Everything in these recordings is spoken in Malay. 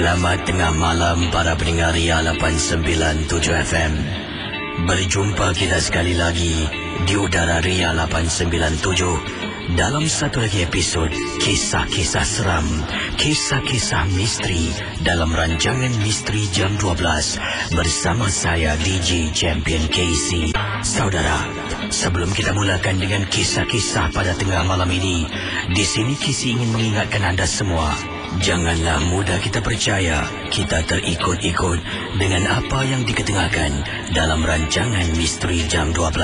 Selamat tengah malam para pendengar Ria 897 FM. Berjumpa kita sekali lagi di udara Ria 897 dalam satu lagi episod Kisah-Kisah Seram, Kisah-Kisah Misteri dalam rancangan Misteri Jam 12 bersama saya DJ Champion KC. Saudara, sebelum kita mulakan dengan kisah-kisah pada tengah malam ini, di sini KC ingin mengingatkan anda semua, janganlah mudah kita percaya kita terikut-ikut dengan apa yang diketengahkan dalam rancangan Misteri Jam 12.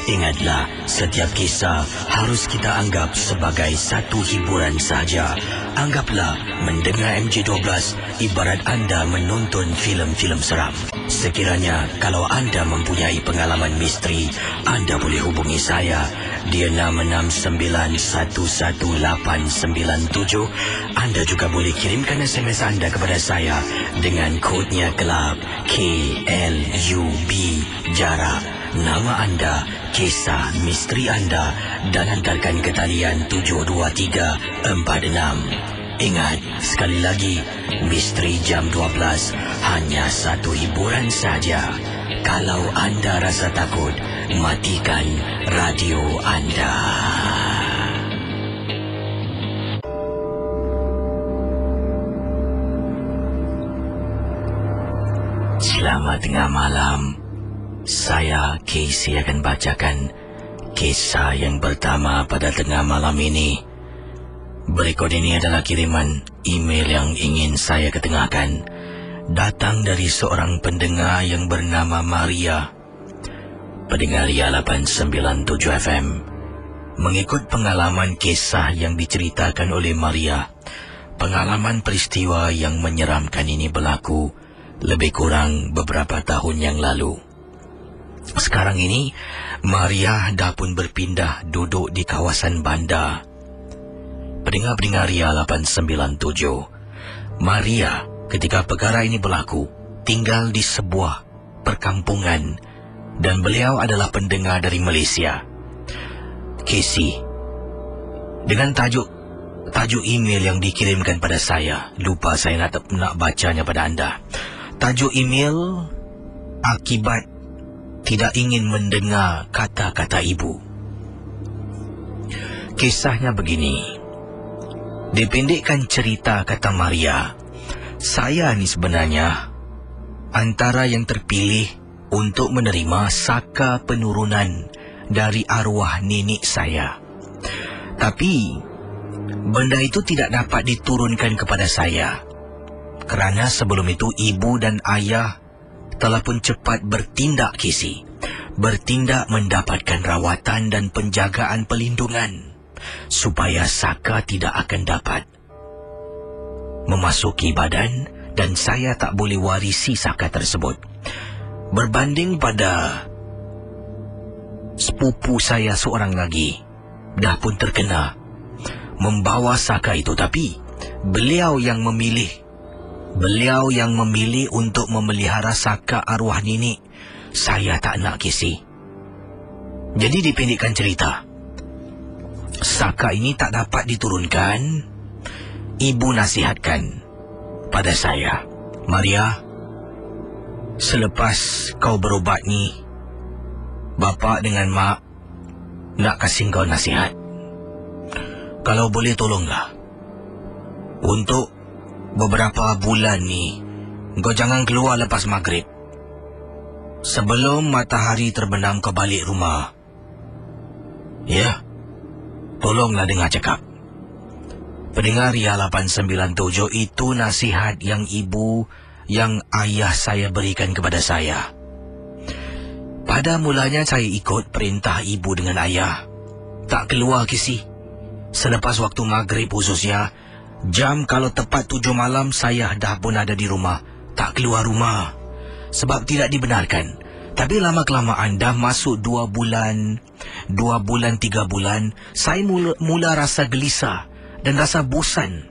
Ingatlah, setiap kisah harus kita anggap sebagai satu hiburan sahaja. Anggaplah mendengar MJ12 ibarat anda menonton filem-filem seram. Sekiranya kalau anda mempunyai pengalaman misteri, anda boleh hubungi saya di 6691187. Anda juga boleh kirimkan SMS anda kepada saya dengan kodnya kelab KLUB, jarak, nama anda, kisah misteri anda dan hantarkan ke talian 72346. Ingat, sekali lagi, Misteri Jam 12 hanya satu hiburan saja. Kalau anda rasa takut, matikan radio anda. Selamat tengah malam. Saya Casey akan bacakan kisah yang pertama pada tengah malam ini. Berikut ini adalah kiriman email yang ingin saya ketengahkan. Datang dari seorang pendengar yang bernama Maria. Pendengar Ria 897 FM. Mengikut pengalaman kisah yang diceritakan oleh Maria, pengalaman peristiwa yang menyeramkan ini berlaku lebih kurang beberapa tahun yang lalu. Sekarang ini, Maria dah pun berpindah duduk di kawasan bandar. Pendengar-pendengar Ria 897, Maria ketika perkara ini berlaku tinggal di sebuah perkampungan dan beliau adalah pendengar dari Malaysia. Casey, dengan tajuk email yang dikirimkan pada saya, lupa saya nak bacanya pada anda. Tajuk email, akibat tidak ingin mendengar kata-kata ibu. Kisahnya begini. Dipendekkan cerita, kata Maria, saya ni sebenarnya antara yang terpilih untuk menerima saka penurunan dari arwah nenek saya. Tapi benda itu tidak dapat diturunkan kepada saya kerana sebelum itu ibu dan ayah telah pun cepat bertindak, Kisi. Bertindak mendapatkan rawatan dan penjagaan pelindungan supaya saka tidak akan dapat memasuki badan dan saya tak boleh warisi saka tersebut. Berbanding pada sepupu saya seorang lagi, dah pun terkena membawa saka itu, tapi beliau yang memilih untuk memelihara saka arwah nenek. Saya tak nak, Kisi. Jadi dipendekkan cerita, saka ini tak dapat diturunkan. Ibu nasihatkan pada saya, Maria, selepas kau berobat ni, bapa dengan mak nak kasih kau nasihat. Kalau boleh tolonglah, untuk beberapa bulan ni kau jangan keluar lepas maghrib. Sebelum matahari terbenam ke balik rumah. Ya, tolonglah dengar cakap. Pendengar Ria 897, itu nasihat yang yang ayah saya berikan kepada saya. Pada mulanya saya ikut perintah ibu dengan ayah. Tak keluar, Kisi. Selepas waktu maghrib khususnya, jam kalau tepat 7 malam saya dah pun ada di rumah. Tak keluar rumah sebab tidak dibenarkan. Tapi lama-kelamaan dah masuk 2 bulan, 3 bulan, saya mula rasa gelisah dan rasa bosan.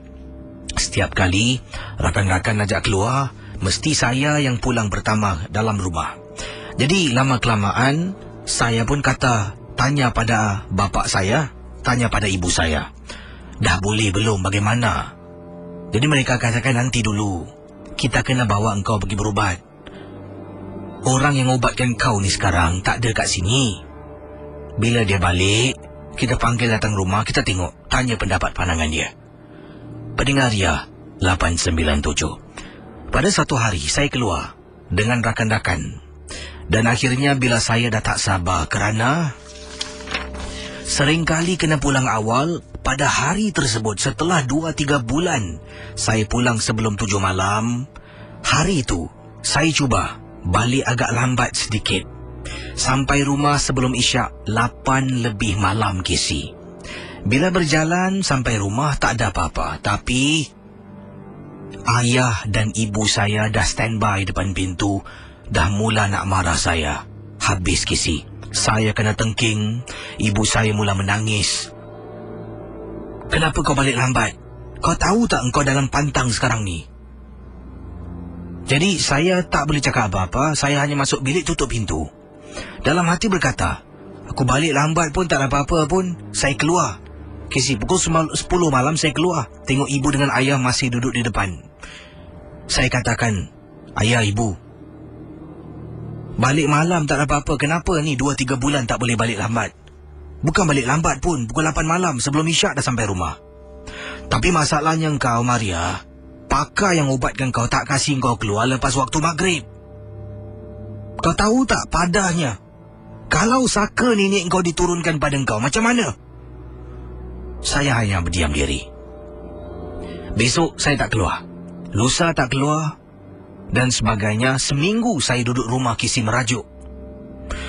Setiap kali rakan-rakan ajak keluar, mesti saya yang pulang pertama dalam rumah. Jadi lama-kelamaan saya pun tanya pada bapa saya, tanya pada ibu saya, dah boleh belum, bagaimana? Jadi mereka katakan nanti dulu, kita kena bawa engkau pergi berubat. Orang yang ubatkan kau ni sekarang tak ada kat sini. Bila dia balik, kita panggil datang rumah, kita tengok, tanya pendapat pandangan dia. Pendengar Ria 897. Pada satu hari, saya keluar dengan rakan-rakan. Dan akhirnya bila saya dah tak sabar kerana seringkali kena pulang awal pada hari tersebut. Setelah 2-3 bulan saya pulang sebelum 7 malam. Hari itu saya cuba balik agak lambat sedikit. Sampai rumah sebelum isyak 8 lebih malam Casey. Bila berjalan sampai rumah tak ada apa-apa. Tapi ayah dan ibu saya dah standby depan pintu. Dah mula nak marah saya. Habis Casey. Saya kena tengking. Ibu saya mula menangis. Kenapa kau balik lambat? Kau tahu tak engkau dalam pantang sekarang ni? Jadi saya tak boleh cakap apa-apa. Saya hanya masuk bilik, tutup pintu. Dalam hati berkata, aku balik lambat pun tak ada apa-apa pun. Saya keluar. Casey, pukul 10 malam saya keluar. Tengok ibu dengan ayah masih duduk di depan. Saya katakan, ayah, ibu, balik malam tak ada apa-apa. Kenapa ni 2-3 bulan tak boleh balik lambat? Bukan balik lambat pun. Pukul 8 malam sebelum isyak dah sampai rumah. Tapi masalahnya engkau, Maria, pakar yang ubatkan kau tak kasih kau keluar lepas waktu maghrib. Kau tahu tak padahnya, kalau saka nenek kau diturunkan pada kau, macam mana? Saya hanya berdiam diri. Besok saya tak keluar. Lusa tak keluar. Dan sebagainya. Seminggu saya duduk rumah Casey merajuk.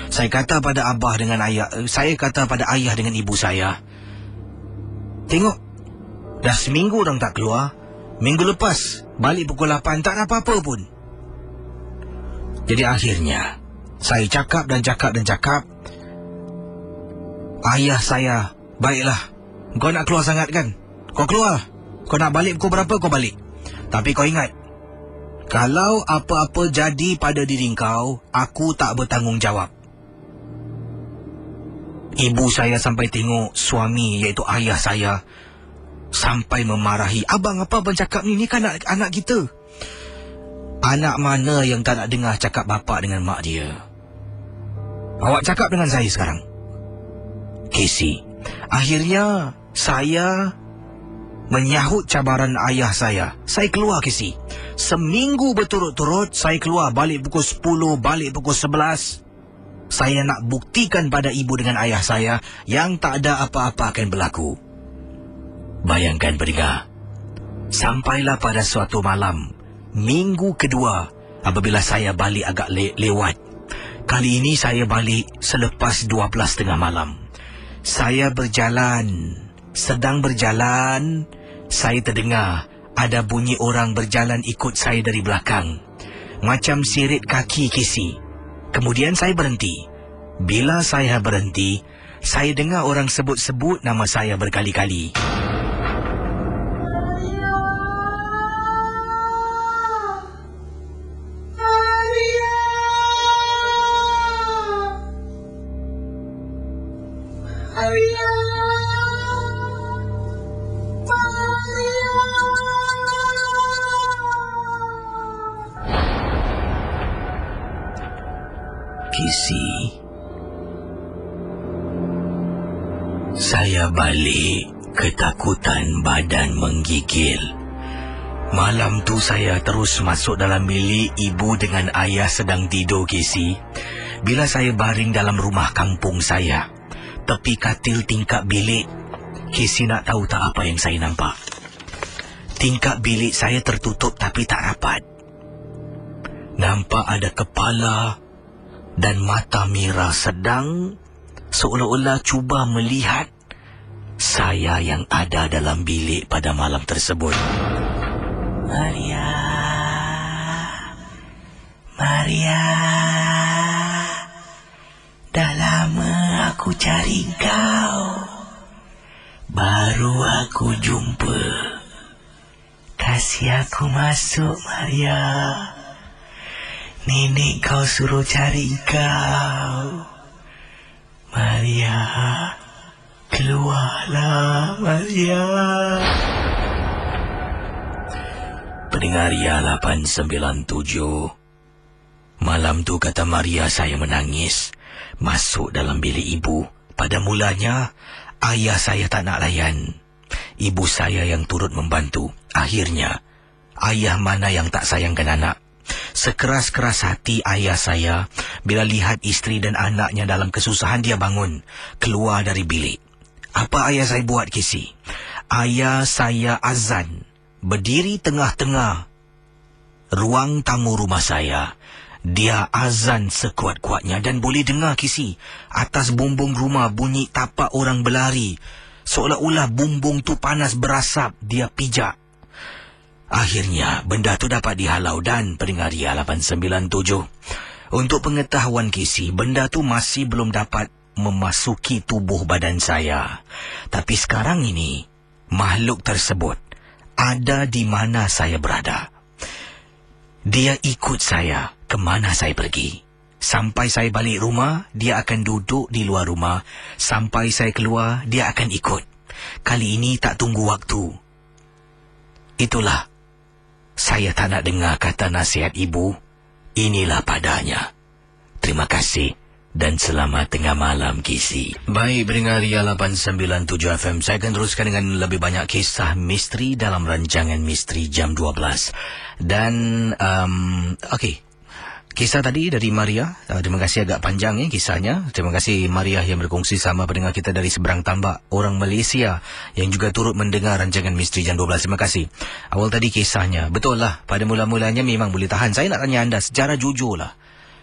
Saya kata pada abah dengan ayah, saya kata pada ayah dengan ibu saya, tengok, dah seminggu orang tak keluar. Minggu lepas balik pukul 8 tak ada apa-apa pun. Jadi akhirnya saya cakap dan cakap. Ayah saya, baiklah, kau nak keluar sangat kan? Kau keluar. Kau nak balik pukul berapa kau balik. Tapi kau ingat, kalau apa-apa jadi pada diri kau, aku tak bertanggungjawab. Ibu saya sampai tengok suami, iaitu ayah saya, sampai memarahi. Abang apa abang cakap ni? Ni kan anak kita. Anak mana yang tak nak dengar cakap bapa dengan mak dia? Awak cakap dengan saya sekarang. Casey, akhirnya saya menyahut cabaran ayah saya. Saya keluar Casey. Seminggu berturut-turut saya keluar. Balik pukul 10, balik pukul 11. Saya nak buktikan pada ibu dengan ayah saya yang tak ada apa-apa akan berlaku. Bayangkan pendengar, sampailah pada suatu malam, minggu kedua, apabila saya balik agak lewat. Kali ini saya balik selepas 12:30 malam. Saya berjalan. Sedang berjalan, saya terdengar ada bunyi orang berjalan ikut saya dari belakang. Macam sirit kaki Casey. Kemudian saya berhenti. Bila saya berhenti, saya dengar orang sebut-sebut nama saya berkali-kali. Casey, saya balik ketakutan badan menggigil. Malam tu saya terus masuk dalam bilik ibu dengan ayah sedang tidur Casey. Bila saya baring dalam rumah kampung saya, tepi katil tingkap bilik, Casey nak tahu tak apa yang saya nampak? Tingkap bilik saya tertutup tapi tak rapat. Nampak ada kepala dan mata merah sedang seolah-olah cuba melihat saya yang ada dalam bilik pada malam tersebut. Maria, Maria, dah lama aku cari kau. Baru aku jumpa. Kasih aku masuk, Maria. Nenek kau suruh cari kau. Maria, keluarlah, Maria. pendengar Ria 897. Malam tu kata Maria saya menangis. Masuk dalam bilik ibu. Pada mulanya, ayah saya tak nak layan. Ibu saya yang turut membantu. Akhirnya, ayah mana yang tak sayangkan anak. Sekeras-keras hati ayah saya, bila lihat isteri dan anaknya dalam kesusahan, dia bangun, keluar dari bilik. Apa ayah saya buat, Kisi? Ayah saya azan, berdiri tengah-tengah ruang tamu rumah saya. Dia azan sekuat-kuatnya dan boleh dengar, Kisi. Atas bumbung rumah bunyi tapak orang berlari. Seolah-olah bumbung tu panas berasap, dia pijak. Akhirnya, benda tu dapat dihalau dan pendengar Ria 897. Untuk pengetahuan Kisi, benda tu masih belum dapat memasuki tubuh badan saya. Tapi sekarang ini, makhluk tersebut ada di mana saya berada. Dia ikut saya ke mana saya pergi. Sampai saya balik rumah, dia akan duduk di luar rumah. Sampai saya keluar, dia akan ikut. Kali ini tak tunggu waktu. Itulah, saya tak nak dengar kata nasihat ibu. Inilah padanya. Terima kasih dan selamat tengah malam, Kisi. Baik, pendengar Ria 897 FM. Saya akan teruskan dengan lebih banyak kisah misteri dalam rancangan Misteri Jam 12. Dan, okey. Kisah tadi dari Maria. Terima kasih, agak panjang kisahnya. Terima kasih Maria yang berkongsi sama pendengar kita dari seberang tambak, orang Malaysia yang juga turut mendengar rancangan Misteri Jam 12. Terima kasih. Awal tadi kisahnya, betul lah. Pada mula-mulanya memang boleh tahan. Saya nak tanya anda secara jujur lah.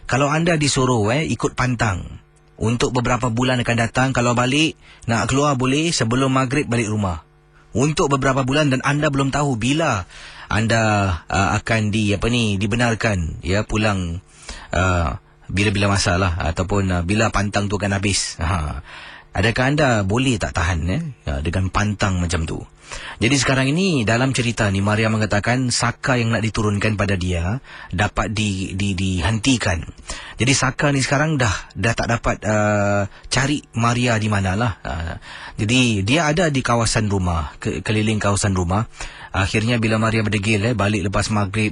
Kalau anda disuruh ikut pantang untuk beberapa bulan akan datang, kalau balik, nak keluar boleh sebelum maghrib balik rumah. Untuk beberapa bulan dan anda belum tahu bila anda akan dibenarkan pulang bila-bila masalah ataupun bila pantang tu akan habis. Adakah anda boleh tak tahan dengan pantang macam tu? Jadi sekarang ini dalam cerita ni Maria mengatakan saka yang nak diturunkan pada dia dapat dihentikan. Jadi saka ni sekarang dah tak dapat cari Maria di manalah. Jadi dia ada di kawasan rumah, keliling kawasan rumah. Akhirnya bila Maria berdegil balik lepas maghrib,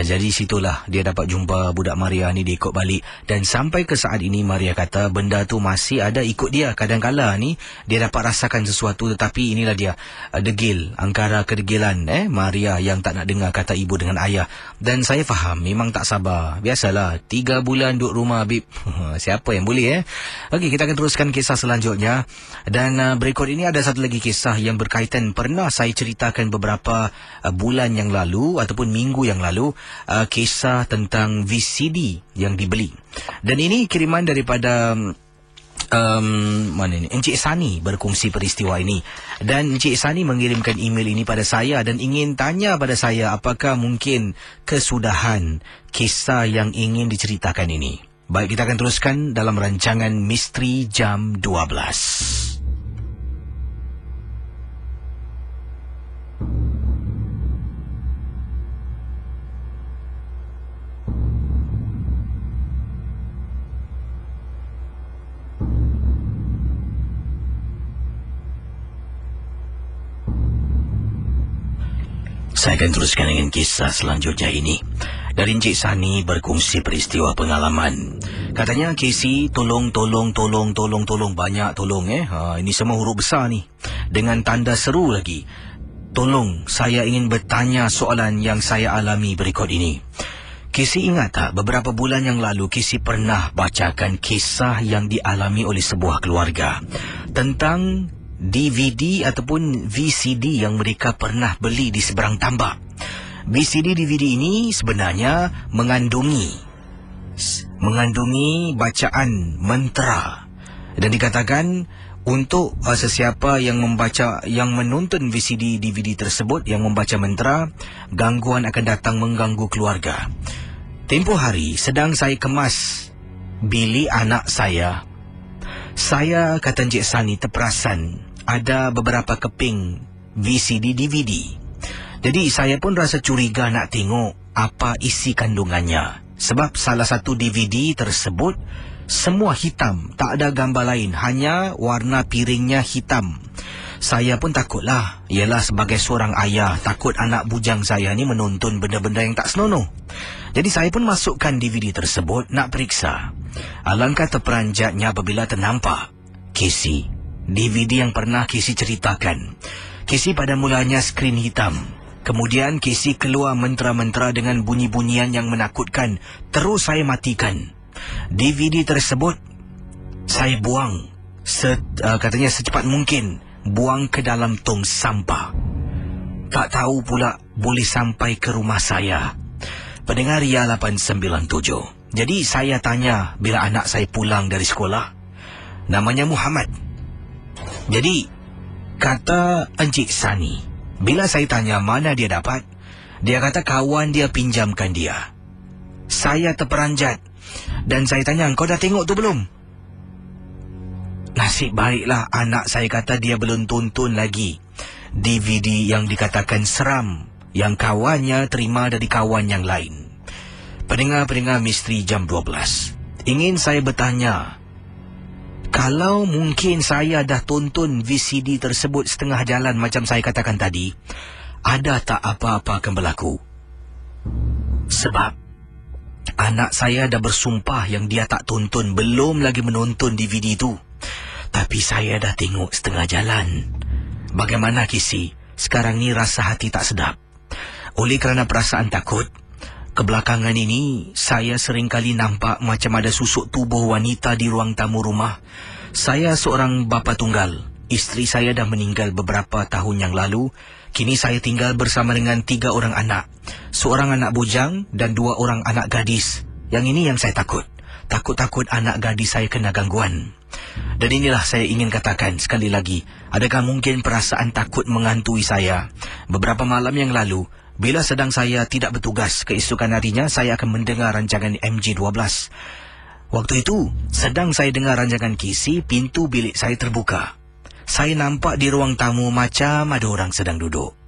jadi situlah dia dapat jumpa budak Maria ni, dia ikut balik. Dan sampai ke saat ini Maria kata benda tu masih ada ikut dia. Kadang-kala ni dia dapat rasakan sesuatu, tetapi inilah dia degil, angkara kedegilan Maria yang tak nak dengar kata ibu dengan ayah. Dan saya faham memang tak sabar. Biasalah 3 bulan duduk rumah, Bib. Siapa yang boleh Okey, kita akan teruskan kisah selanjutnya. Dan berikut ini ada satu lagi kisah yang berkaitan, pernah saya ceritakan beberapa bulan yang lalu ataupun minggu yang lalu, kisah tentang VCD yang dibeli. Dan ini kiriman daripada Encik Sani berkongsi peristiwa ini. Dan Encik Sani mengirimkan email ini pada saya dan ingin tanya pada saya apakah mungkin kesudahan kisah yang ingin diceritakan ini. Baik, kita akan teruskan dalam rancangan Misteri Jam 12. Saya akan teruskan dengan kisah selanjutnya ini. Dari Encik Sani berkongsi peristiwa pengalaman. Katanya, Casey, tolong. Banyak tolong ini semua huruf besar ni. Dengan tanda seru lagi. Tolong, saya ingin bertanya soalan yang saya alami berikut ini. Casey ingat tak, beberapa bulan yang lalu Casey pernah bacakan kisah yang dialami oleh sebuah keluarga tentang DVD ataupun VCD yang mereka pernah beli di seberang tambak. VCD DVD ini sebenarnya mengandungi bacaan mantra. Dan dikatakan untuk sesiapa yang menonton VCD DVD tersebut yang membaca mantra, gangguan akan datang mengganggu keluarga. Tempoh hari sedang saya kemas bilik anak saya. Saya, kata Encik Sani, terperasan ada beberapa keping VCD DVD. Jadi saya pun rasa curiga nak tengok apa isi kandungannya. Sebab salah satu DVD tersebut semua hitam, tak ada gambar lain, hanya warna piringnya hitam. Saya pun takutlah. Ialah sebagai seorang ayah, takut anak bujang saya ni menonton benda-benda yang tak senonoh. Jadi saya pun masukkan DVD tersebut nak periksa. Alangkah terperanjatnya apabila ternampak Casey, DVD yang pernah Casey ceritakan. Casey pada mulanya skrin hitam. Kemudian Casey keluar mentera-mentera dengan bunyi-bunyian yang menakutkan. Terus saya matikan. DVD tersebut saya buang. Katanya secepat mungkin. Buang ke dalam tong sampah. Tak tahu pula boleh sampai ke rumah saya. Pendengar Ria 897. Jadi saya tanya bila anak saya pulang dari sekolah. Namanya Muhammad. Jadi kata Encik Sani, bila saya tanya mana dia dapat, dia kata kawan dia pinjamkan dia. Saya terperanjat dan saya tanya, kau dah tengok tu belum? Nasib baiklah anak saya kata dia belum tonton lagi DVD yang dikatakan seram yang kawannya terima dari kawan yang lain. Pendengar-pendengar Misteri Jam 12, ingin saya bertanya, kalau mungkin saya dah tonton VCD tersebut setengah jalan macam saya katakan tadi, ada tak apa-apa akan berlaku? Sebab anak saya dah bersumpah yang dia tak tonton, belum lagi menonton DVD itu. Tapi saya dah tengok setengah jalan. Bagaimana Casey? Sekarang ni rasa hati tak sedap. Oleh kerana perasaan takut, kebelakangan ini saya seringkali nampak macam ada susuk tubuh wanita di ruang tamu rumah. Saya seorang bapa tunggal. Isteri saya dah meninggal beberapa tahun yang lalu. Kini saya tinggal bersama dengan 3 orang anak. Seorang anak bujang dan 2 orang anak gadis. Yang ini yang saya takut. Takut-takut anak gadis saya kena gangguan. Dan inilah saya ingin katakan sekali lagi. Adakah mungkin perasaan takut menghantui saya? Beberapa malam yang lalu, bila sedang saya tidak bertugas, keesokan harinya saya akan mendengar rancangan MJ12. Waktu itu, sedang saya dengar rancangan Casey, pintu bilik saya terbuka. Saya nampak di ruang tamu macam ada orang sedang duduk.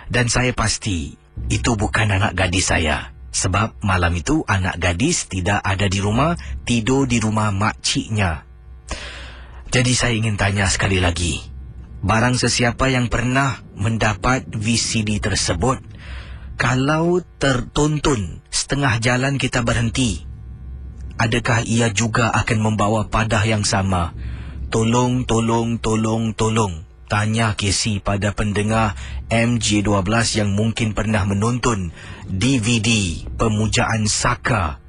Dan saya pasti, itu bukan anak gadis saya. Sebab malam itu anak gadis tidak ada di rumah, tidur di rumah makciknya. Jadi saya ingin tanya sekali lagi, barang sesiapa yang pernah mendapat VCD tersebut, kalau tertonton setengah jalan kita berhenti, adakah ia juga akan membawa padah yang sama? Tolong. Tanya Casey pada pendengar MJ12 yang mungkin pernah menonton DVD Pemujaan Saka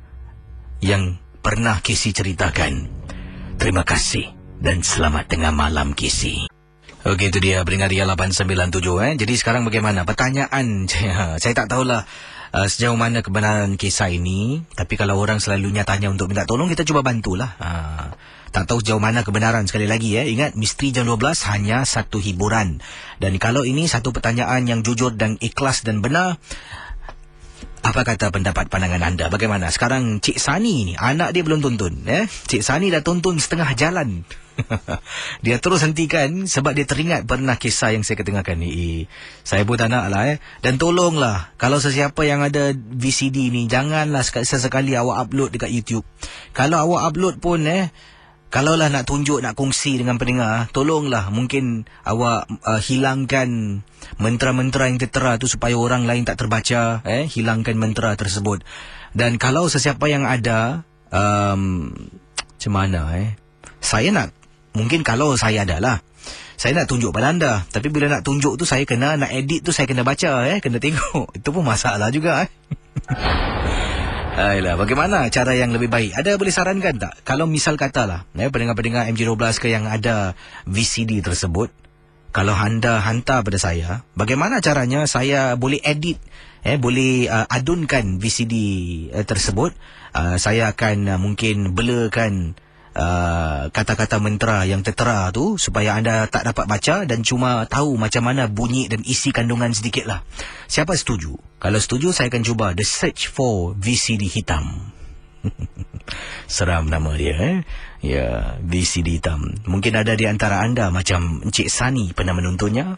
yang pernah Casey ceritakan. Terima kasih dan selamat tengah malam Casey. Okey, itu dia pendengar Ria 897. Jadi sekarang bagaimana? Pertanyaan saya tak tahulah sejauh mana kebenaran kisah ini. Tapi kalau orang selalunya tanya untuk minta tolong, kita cuba bantulah. Tak tahu sejauh mana kebenaran. Sekali lagi ingat, Misteri Jam 12 hanya satu hiburan. Dan kalau ini satu pertanyaan yang jujur dan ikhlas dan benar, apa kata pendapat pandangan anda? Bagaimana? Sekarang Cik Sani ni, anak dia belum tonton. Cik Sani dah tonton setengah jalan. Dia terus hentikan sebab dia teringat pernah kisah yang saya ketengahkan ni. Saya pun tak nak lah. Dan tolonglah, kalau sesiapa yang ada VCD ni, janganlah sesekali awak upload dekat YouTube. Kalau awak upload pun kalaulah nak tunjuk, nak kongsi dengan pendengar, tolonglah mungkin awak hilangkan mentera-mentera yang tertera tu supaya orang lain tak terbaca. Hilangkan mentera tersebut. Dan kalau sesiapa yang ada macam mana saya nak, mungkin kalau saya ada lah, saya nak tunjuk pada anda. Tapi bila nak tunjuk tu, saya kena nak edit tu, saya kena baca, kena tengok. Itu pun masalah juga. Ayolah, bagaimana cara yang lebih baik? Ada boleh sarankan tak? Kalau misal katalah, pendengar-pendengar MJ12 ke yang ada VCD tersebut, kalau anda hantar pada saya, bagaimana caranya saya boleh edit, boleh adunkan VCD tersebut. Saya akan mungkin blurkan kata-kata mentera yang tertera tu supaya anda tak dapat baca dan cuma tahu macam mana bunyi dan isi kandungan sedikit lah. Siapa setuju? Kalau setuju, saya akan cuba The Search for VCD Hitam. Seram nama dia. Ya, VCD Hitam. Mungkin ada di antara anda macam Encik Sani pernah menontonnya.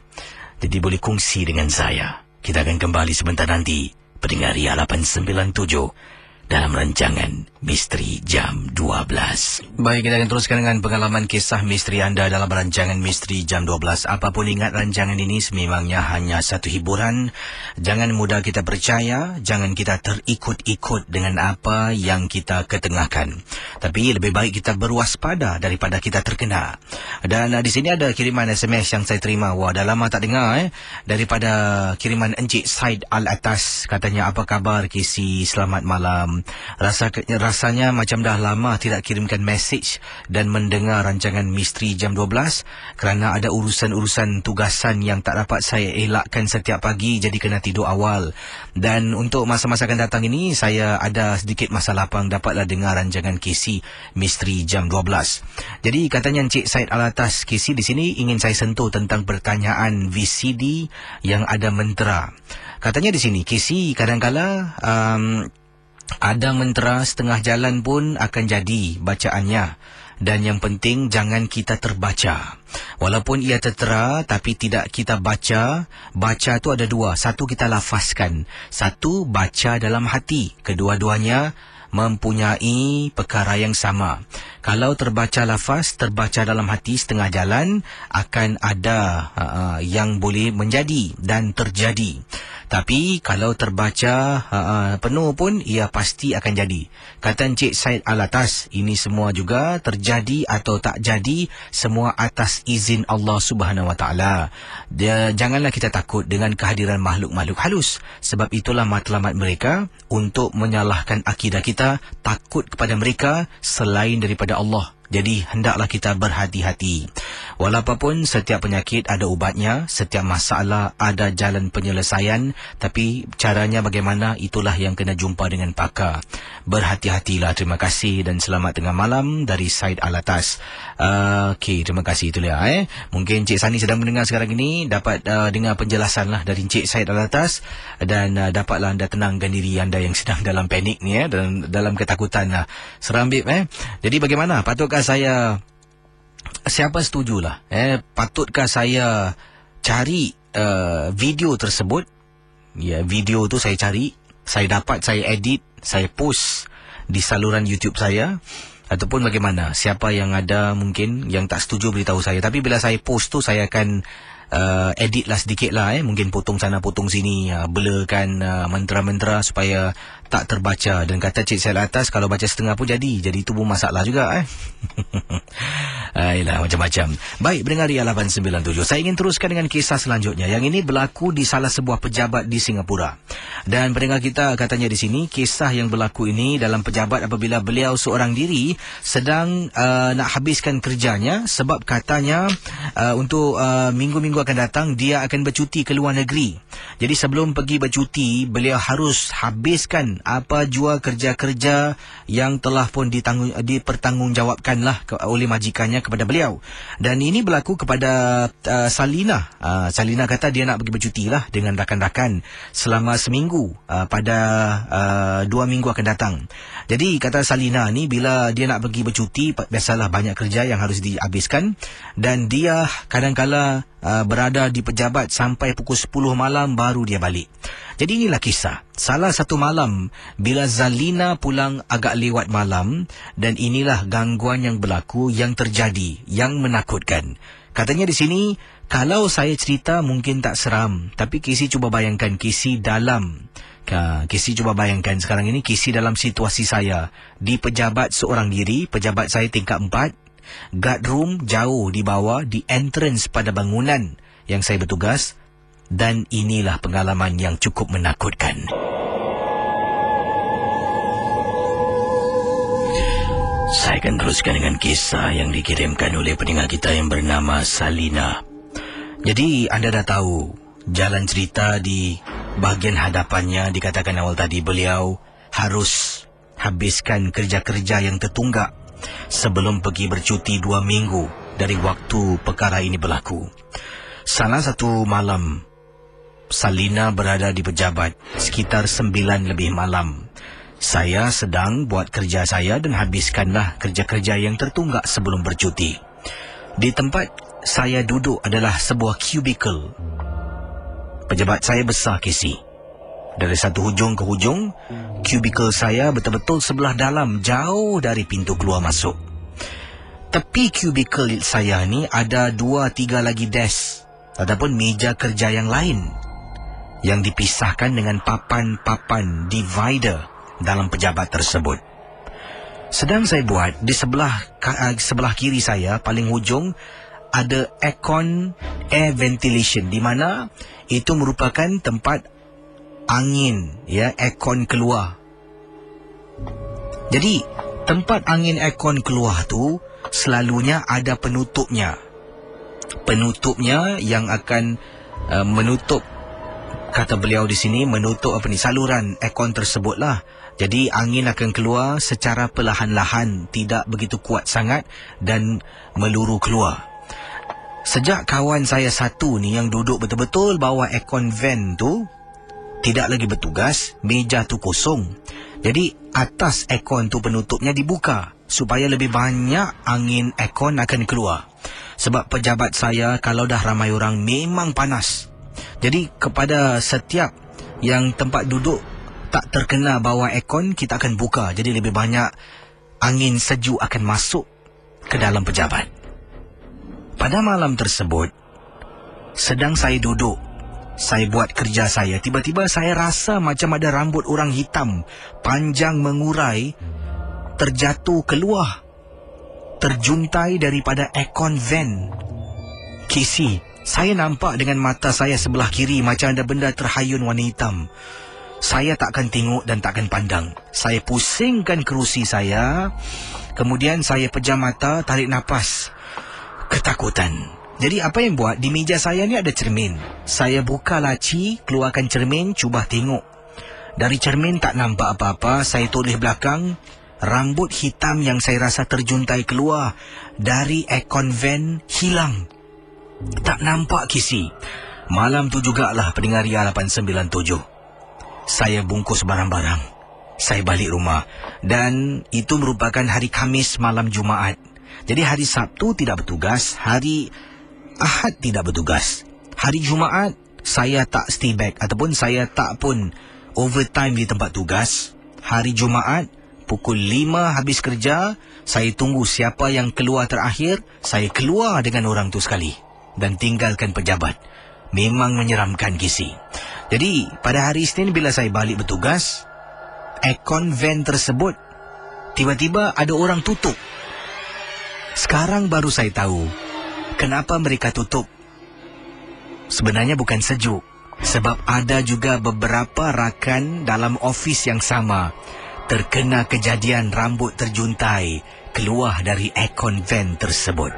Jadi boleh kongsi dengan saya. Kita akan kembali sebentar nanti, pendengar Ria 897, dalam rancangan Misteri Jam 12. Baik, kita akan teruskan dengan pengalaman kisah misteri anda dalam rancangan Misteri Jam 12. Apapun ingat, rancangan ini sememangnya hanya satu hiburan. Jangan mudah kita percaya, jangan kita terikut-ikut dengan apa yang kita ketengahkan. Tapi lebih baik kita berwaspada daripada kita terkena. Dan di sini ada kiriman SMS yang saya terima. Wah, dah lama tak dengar daripada kiriman Encik Said Al-Atas. Katanya, apa kabar Kisi? Selamat malam. Rasanya macam dah lama tidak kirimkan mesej dan mendengar rancangan Misteri Jam 12 kerana ada urusan-urusan tugasan yang tak dapat saya elakkan setiap pagi, jadi kena tidur awal. Dan untuk masa-masa akan datang ini, saya ada sedikit masa lapang, dapatlah dengar rancangan KC Misteri Jam 12. Jadi katanya Encik Said Al-Atas, KC di sini ingin saya sentuh tentang pertanyaan VCD yang ada mentera. Katanya di sini, KC kadang-kala ada mentera setengah jalan pun akan jadi bacaannya. Dan yang penting jangan kita terbaca. Walaupun ia tertera tapi tidak kita baca. Baca tu ada dua. Satu kita lafazkan. Satu baca dalam hati. Kedua-duanya mempunyai perkara yang sama. Kalau terbaca lafaz, terbaca dalam hati setengah jalan, akan ada yang boleh menjadi dan terjadi. Tapi kalau terbaca penuh pun, ia pasti akan jadi. Kata Encik Said Al-Atas, ini semua juga terjadi atau tak jadi, semua atas izin Allah Subhanahu Wa Taala. Janganlah kita takut dengan kehadiran makhluk-makhluk halus. Sebab itulah matlamat mereka untuk menyalahkan akidah kita, takut kepada mereka selain daripada Allah. Jadi hendaklah kita berhati-hati. Walaupun setiap penyakit ada ubatnya, setiap masalah ada jalan penyelesaian, tapi caranya bagaimana, itulah yang kena jumpa dengan pakar. Berhati-hatilah. Terima kasih dan selamat tengah malam dari Said Al-Atas. Okey, terima kasih itulah. Mungkin Encik Sani sedang mendengar sekarang ini, dapat dengar penjelasan lah dari Encik Said Al-Atas, dan dapatlah anda tenangkan diri anda yang sedang dalam panik ni, dalam ketakutan lah. Seram bib. Jadi bagaimana? Patutkah saya, siapa setujulah, patutkah saya cari video tersebut? Ya, video tu saya cari, saya dapat, saya edit, saya post di saluran YouTube saya, ataupun bagaimana? Siapa yang ada mungkin yang tak setuju beritahu saya. Tapi bila saya post tu, saya akan edit lah sedikit lah, mungkin potong sana potong sini, blurkan mentera-mentera supaya tak terbaca. Dan kata Cik Said Atas, kalau baca setengah pun jadi itu pun masalah juga. Ayolah, macam-macam. Baik, pendengar Ria 897, saya ingin teruskan dengan kisah selanjutnya. Yang ini berlaku di salah sebuah pejabat di Singapura. Dan pendengar kita katanya di sini, kisah yang berlaku ini dalam pejabat apabila beliau seorang diri sedang nak habiskan kerjanya, sebab katanya untuk minggu-minggu akan datang dia akan bercuti ke luar negeri. Jadi sebelum pergi bercuti, beliau harus habiskan apa jua kerja-kerja yang telah pun dipertanggungjawabkanlah oleh majikannya kepada beliau. Dan ini berlaku kepada Salina. Salina kata dia nak pergi bercuti lah dengan rakan-rakan selama seminggu, pada 2 minggu akan datang. Jadi kata Salina ni, bila dia nak pergi bercuti, biasalah banyak kerja yang harus dihabiskan, dan dia kadang-kala berada di pejabat sampai pukul 10 malam baru dia balik. Jadi inilah kisah. Salah satu malam bila Zalina pulang agak lewat malam, dan inilah gangguan yang berlaku, yang terjadi, yang menakutkan. Katanya di sini, kalau saya cerita mungkin tak seram, tapi Kisi cuba bayangkan Kisi dalam Kisi cuba bayangkan sekarang ini Kisi dalam situasi saya di pejabat seorang diri. Pejabat saya tingkat 4, guard room jauh di bawah, di entrance pada bangunan yang saya bertugas. Dan inilah pengalaman yang cukup menakutkan. Saya akan teruskan dengan kisah yang dikirimkan oleh pendengar kita yang bernama Salina. Jadi anda dah tahu jalan cerita di bahagian hadapannya. Dikatakan awal tadi beliau harus habiskan kerja-kerja yang tertunggak sebelum pergi bercuti 2 minggu dari waktu perkara ini berlaku. Salah satu malam, Salina berada di pejabat sekitar 9 lebih malam. Saya sedang buat kerja saya dan habiskanlah kerja-kerja yang tertunggak sebelum bercuti. Di tempat saya duduk adalah sebuah cubicle. Pejabat saya besar, Kisi. Dari satu hujung ke hujung, cubicle saya betul-betul sebelah dalam, jauh dari pintu keluar masuk. tepi kubikel saya ni ada 2-3 lagi desk ataupun meja kerja yang lain yang dipisahkan dengan papan-papan divider dalam pejabat tersebut. Sedang saya buat, di sebelah kiri saya paling hujung ada aircon, air ventilation, di mana itu merupakan tempat angin, ya, aircon keluar. Jadi tempat angin aircon keluar tu selalunya ada penutupnya. Penutupnya yang akan menutup, kata beliau di sini, menutup saluran aircon tersebutlah. Jadi angin akan keluar secara perlahan-lahan, tidak begitu kuat sangat dan meluru keluar. Sejak kawan saya satu ni yang duduk betul-betul bawah aircon van tu tidak lagi bertugas, meja tu kosong. Jadi atas aircon tu penutupnya dibuka supaya lebih banyak angin aircon akan keluar. Sebab pejabat saya kalau dah ramai orang memang panas. Jadi kepada setiap yang tempat duduk tak terkena bawah aircon, kita akan buka. Jadi lebih banyak angin sejuk akan masuk ke dalam pejabat. Pada malam tersebut, sedang saya duduk, saya buat kerja saya, tiba-tiba saya rasa macam ada rambut orang hitam panjang mengurai terjatuh keluar, terjuntai daripada aircon van. Casey, saya nampak dengan mata saya sebelah kiri macam ada benda terhayun warna hitam. Saya takkan tengok dan takkan pandang. Saya pusingkan kerusi saya. Kemudian saya pejam mata, tarik nafas. Ketakutan. Jadi apa yang buat? Di meja saya ni ada cermin. Saya buka laci, keluarkan cermin, cuba tengok. Dari cermin tak nampak apa-apa. Saya toleh belakang. Rambut hitam yang saya rasa terjuntai keluar dari aircon van hilang. Tak nampak kisi. Malam tu jugalah pendengar Ria 897. Saya bungkus barang-barang. Saya balik rumah. Dan itu merupakan hari Khamis malam Jumaat. Jadi hari Sabtu tidak bertugas. Hari Ahad tidak bertugas. Hari Jumaat saya tak stay back ataupun saya tak pun overtime di tempat tugas. Hari Jumaat pukul 5 habis kerja, saya tunggu siapa yang keluar terakhir. Saya keluar dengan orang tu sekali dan tinggalkan pejabat. Memang menyeramkan kisi. Jadi pada hari Isnin bila saya balik bertugas, aircon van tersebut tiba-tiba ada orang tutup. Sekarang baru saya tahu kenapa mereka tutup. Sebenarnya bukan sejuk, sebab ada juga beberapa rakan dalam ofis yang sama terkena kejadian rambut terjuntai keluar dari aircon van tersebut.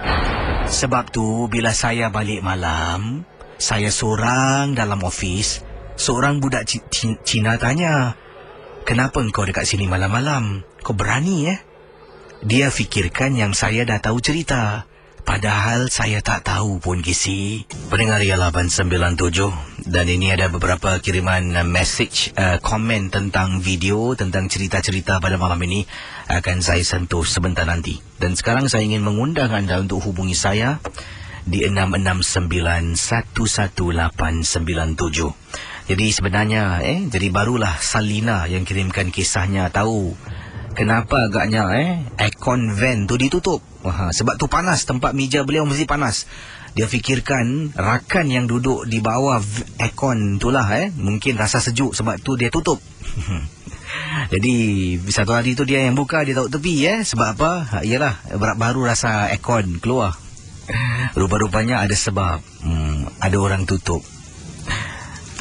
Sebab tu bila saya balik malam, saya seorang dalam ofis. Seorang budak Cina tanya, "Kenapa engkau dekat sini malam-malam? Kau berani Dia fikirkan yang saya dah tahu cerita. Padahal saya tak tahu pun kisi. Pendengar Ria 897. Dan ini ada beberapa kiriman message, komen tentang video, tentang cerita-cerita pada malam ini. Akan saya sentuh sebentar nanti. Dan sekarang saya ingin mengundang anda untuk hubungi saya di 669-11897. Jadi sebenarnya jadi barulah Salina yang kirimkan kisahnya, tahu kenapa agaknya aircon van tu ditutup. Sebab tu panas, tempat meja beliau mesti panas. Dia fikirkan rakan yang duduk di bawah aircon itulah mungkin rasa sejuk, sebab tu dia tutup. Jadi satu hari tu dia yang buka, dia tahu tepi sebab apa? Ialah baru rasa aircon keluar. Rupa-rupanya ada sebab. Ada orang tutup.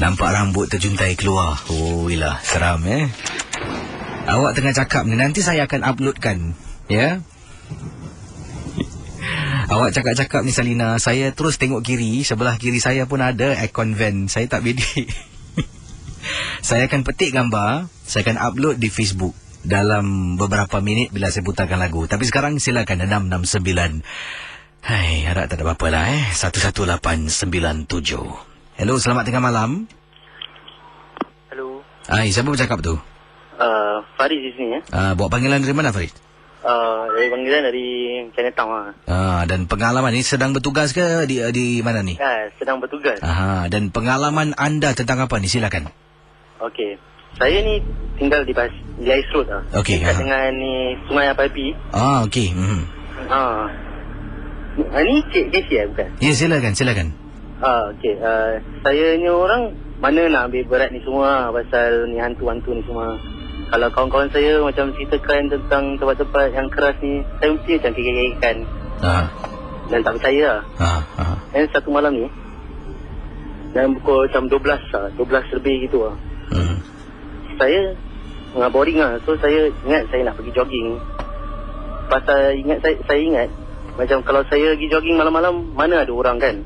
Nampak rambut terjuntai keluar. Oh ilah, seram Awak tengah cakap ni, nanti saya akan uploadkan Awak cakap-cakap ni Salina, saya terus tengok kiri. Sebelah kiri saya pun ada aircon van. Saya tak bedek. Saya akan petik gambar, saya akan upload di Facebook dalam beberapa minit bila saya putarkan lagu. Tapi sekarang silakan 669. Hai, harap tak ada apa-apa lah 11897. Hello, selamat tengah malam. Hello. Hai, siapa bercakap tu? Farid di sini Bawa panggilan dari mana, Farid? Dari panggilan dari Chinatown Dan pengalaman ni sedang bertugas ke di mana ni? Sedang bertugas. Dan pengalaman anda tentang apa ni? Silakan. Okey. Saya ni tinggal di Ais Road Okey. dekat dengan ni Sungai Apapi. Okey. Ini Cik Casey bukan? Ya, silakan. Okey. Saya ni orang mana nak ambil berat ni semua pasal ni hantu-hantu ni semua. Kalau kawan-kawan saya macam ceritakan tentang tempat-tempat yang keras ni, saya mesti macam kekek-kekekan. Dan tak percaya lah. Dan satu malam ni, dan pukul macam 12 lebih gitu lah. Saya tengah boring lah. So saya ingat saya nak pergi jogging. Pasal saya ingat macam kalau saya pergi jogging malam-malam, mana ada orang kan.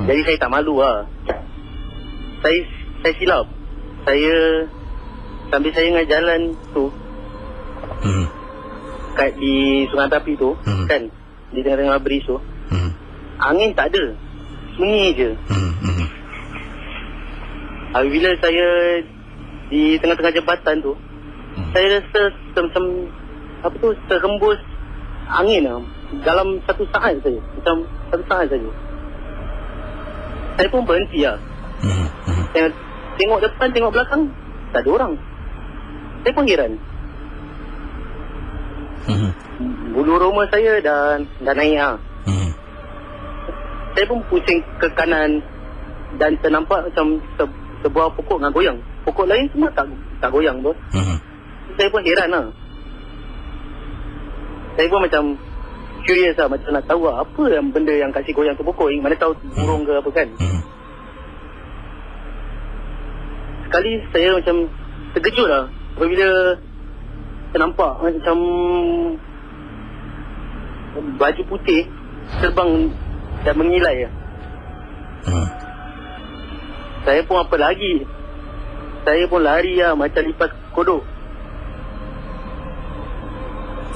Jadi saya tak malu lah. Saya silap. Saya sambil saya dengan jalan tu kat di Sungai Tapi tu kan, di tengah-tengah bris tu, angin tak ada, sunyi je. Bila saya di tengah-tengah jambatan tu, saya rasa macam apa tu, terhembus angin lah. Dalam satu saat saja, macam satu saat saja. Saya pun berhenti lah. Tengok depan, tengok belakang, tak ada orang. Saya pun heran. Bulu roma saya dah naik lah. Saya pun pusing ke kanan dan ternampak macam sebuah pokok nak goyang. Pokok lain semua tak goyang bos. Saya pun heran lah. Saya pun macam curious lah, macam nak tahu lah, apa yang benda yang kasih goyang tu pokok. Mana tahu burung ke apa kan. Sekali saya macam terkejut lah apabila ternampak macam baju putih terbang dan mengilai. Saya pun apa lagi, saya pun lari lah macam lipas kodok.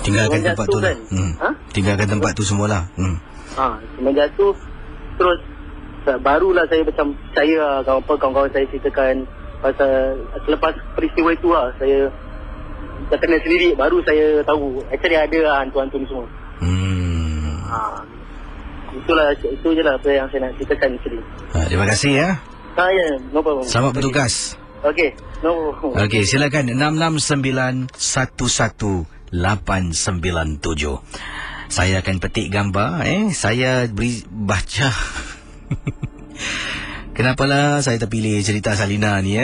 Tinggalkan tempat tu kan? Tinggalkan tempat tu semualah. Semenjak tu terus barulah saya macam percaya kawan-kawan saya ceritakan. Pasal selepas peristiwa itu lah, saya dah kena sendiri, baru saya tahu actually ada lah hantu-hantu ni semua. Itu je lah apa yang saya nak ceritakan sini. Terima kasih ya. Ya, no problem. Selamat bertugas. Okey, no problem. Okey, silakan 669-11897. Saya akan petik gambar. Saya beri baca. Kenapalah saya terpilih cerita Salina ni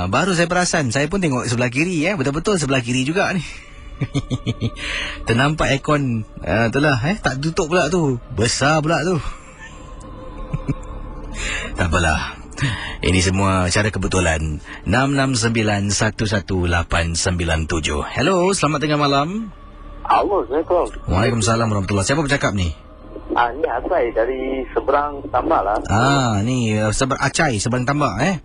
baru saya perasan. Saya pun tengok sebelah kiri betul-betul sebelah kiri juga ni. Ternampak aircon itulah tak tutup pula tu. Besar pula tu. Tak apalah. Ini semua cara kebetulan. 669-11897. Hello, selamat tengah malam. Assalamualaikum. Waalaikumsalam warahmatullahi. Siapa bercakap ni? Ni Acai dari seberang tambak lah. Ni Acai seberang tambak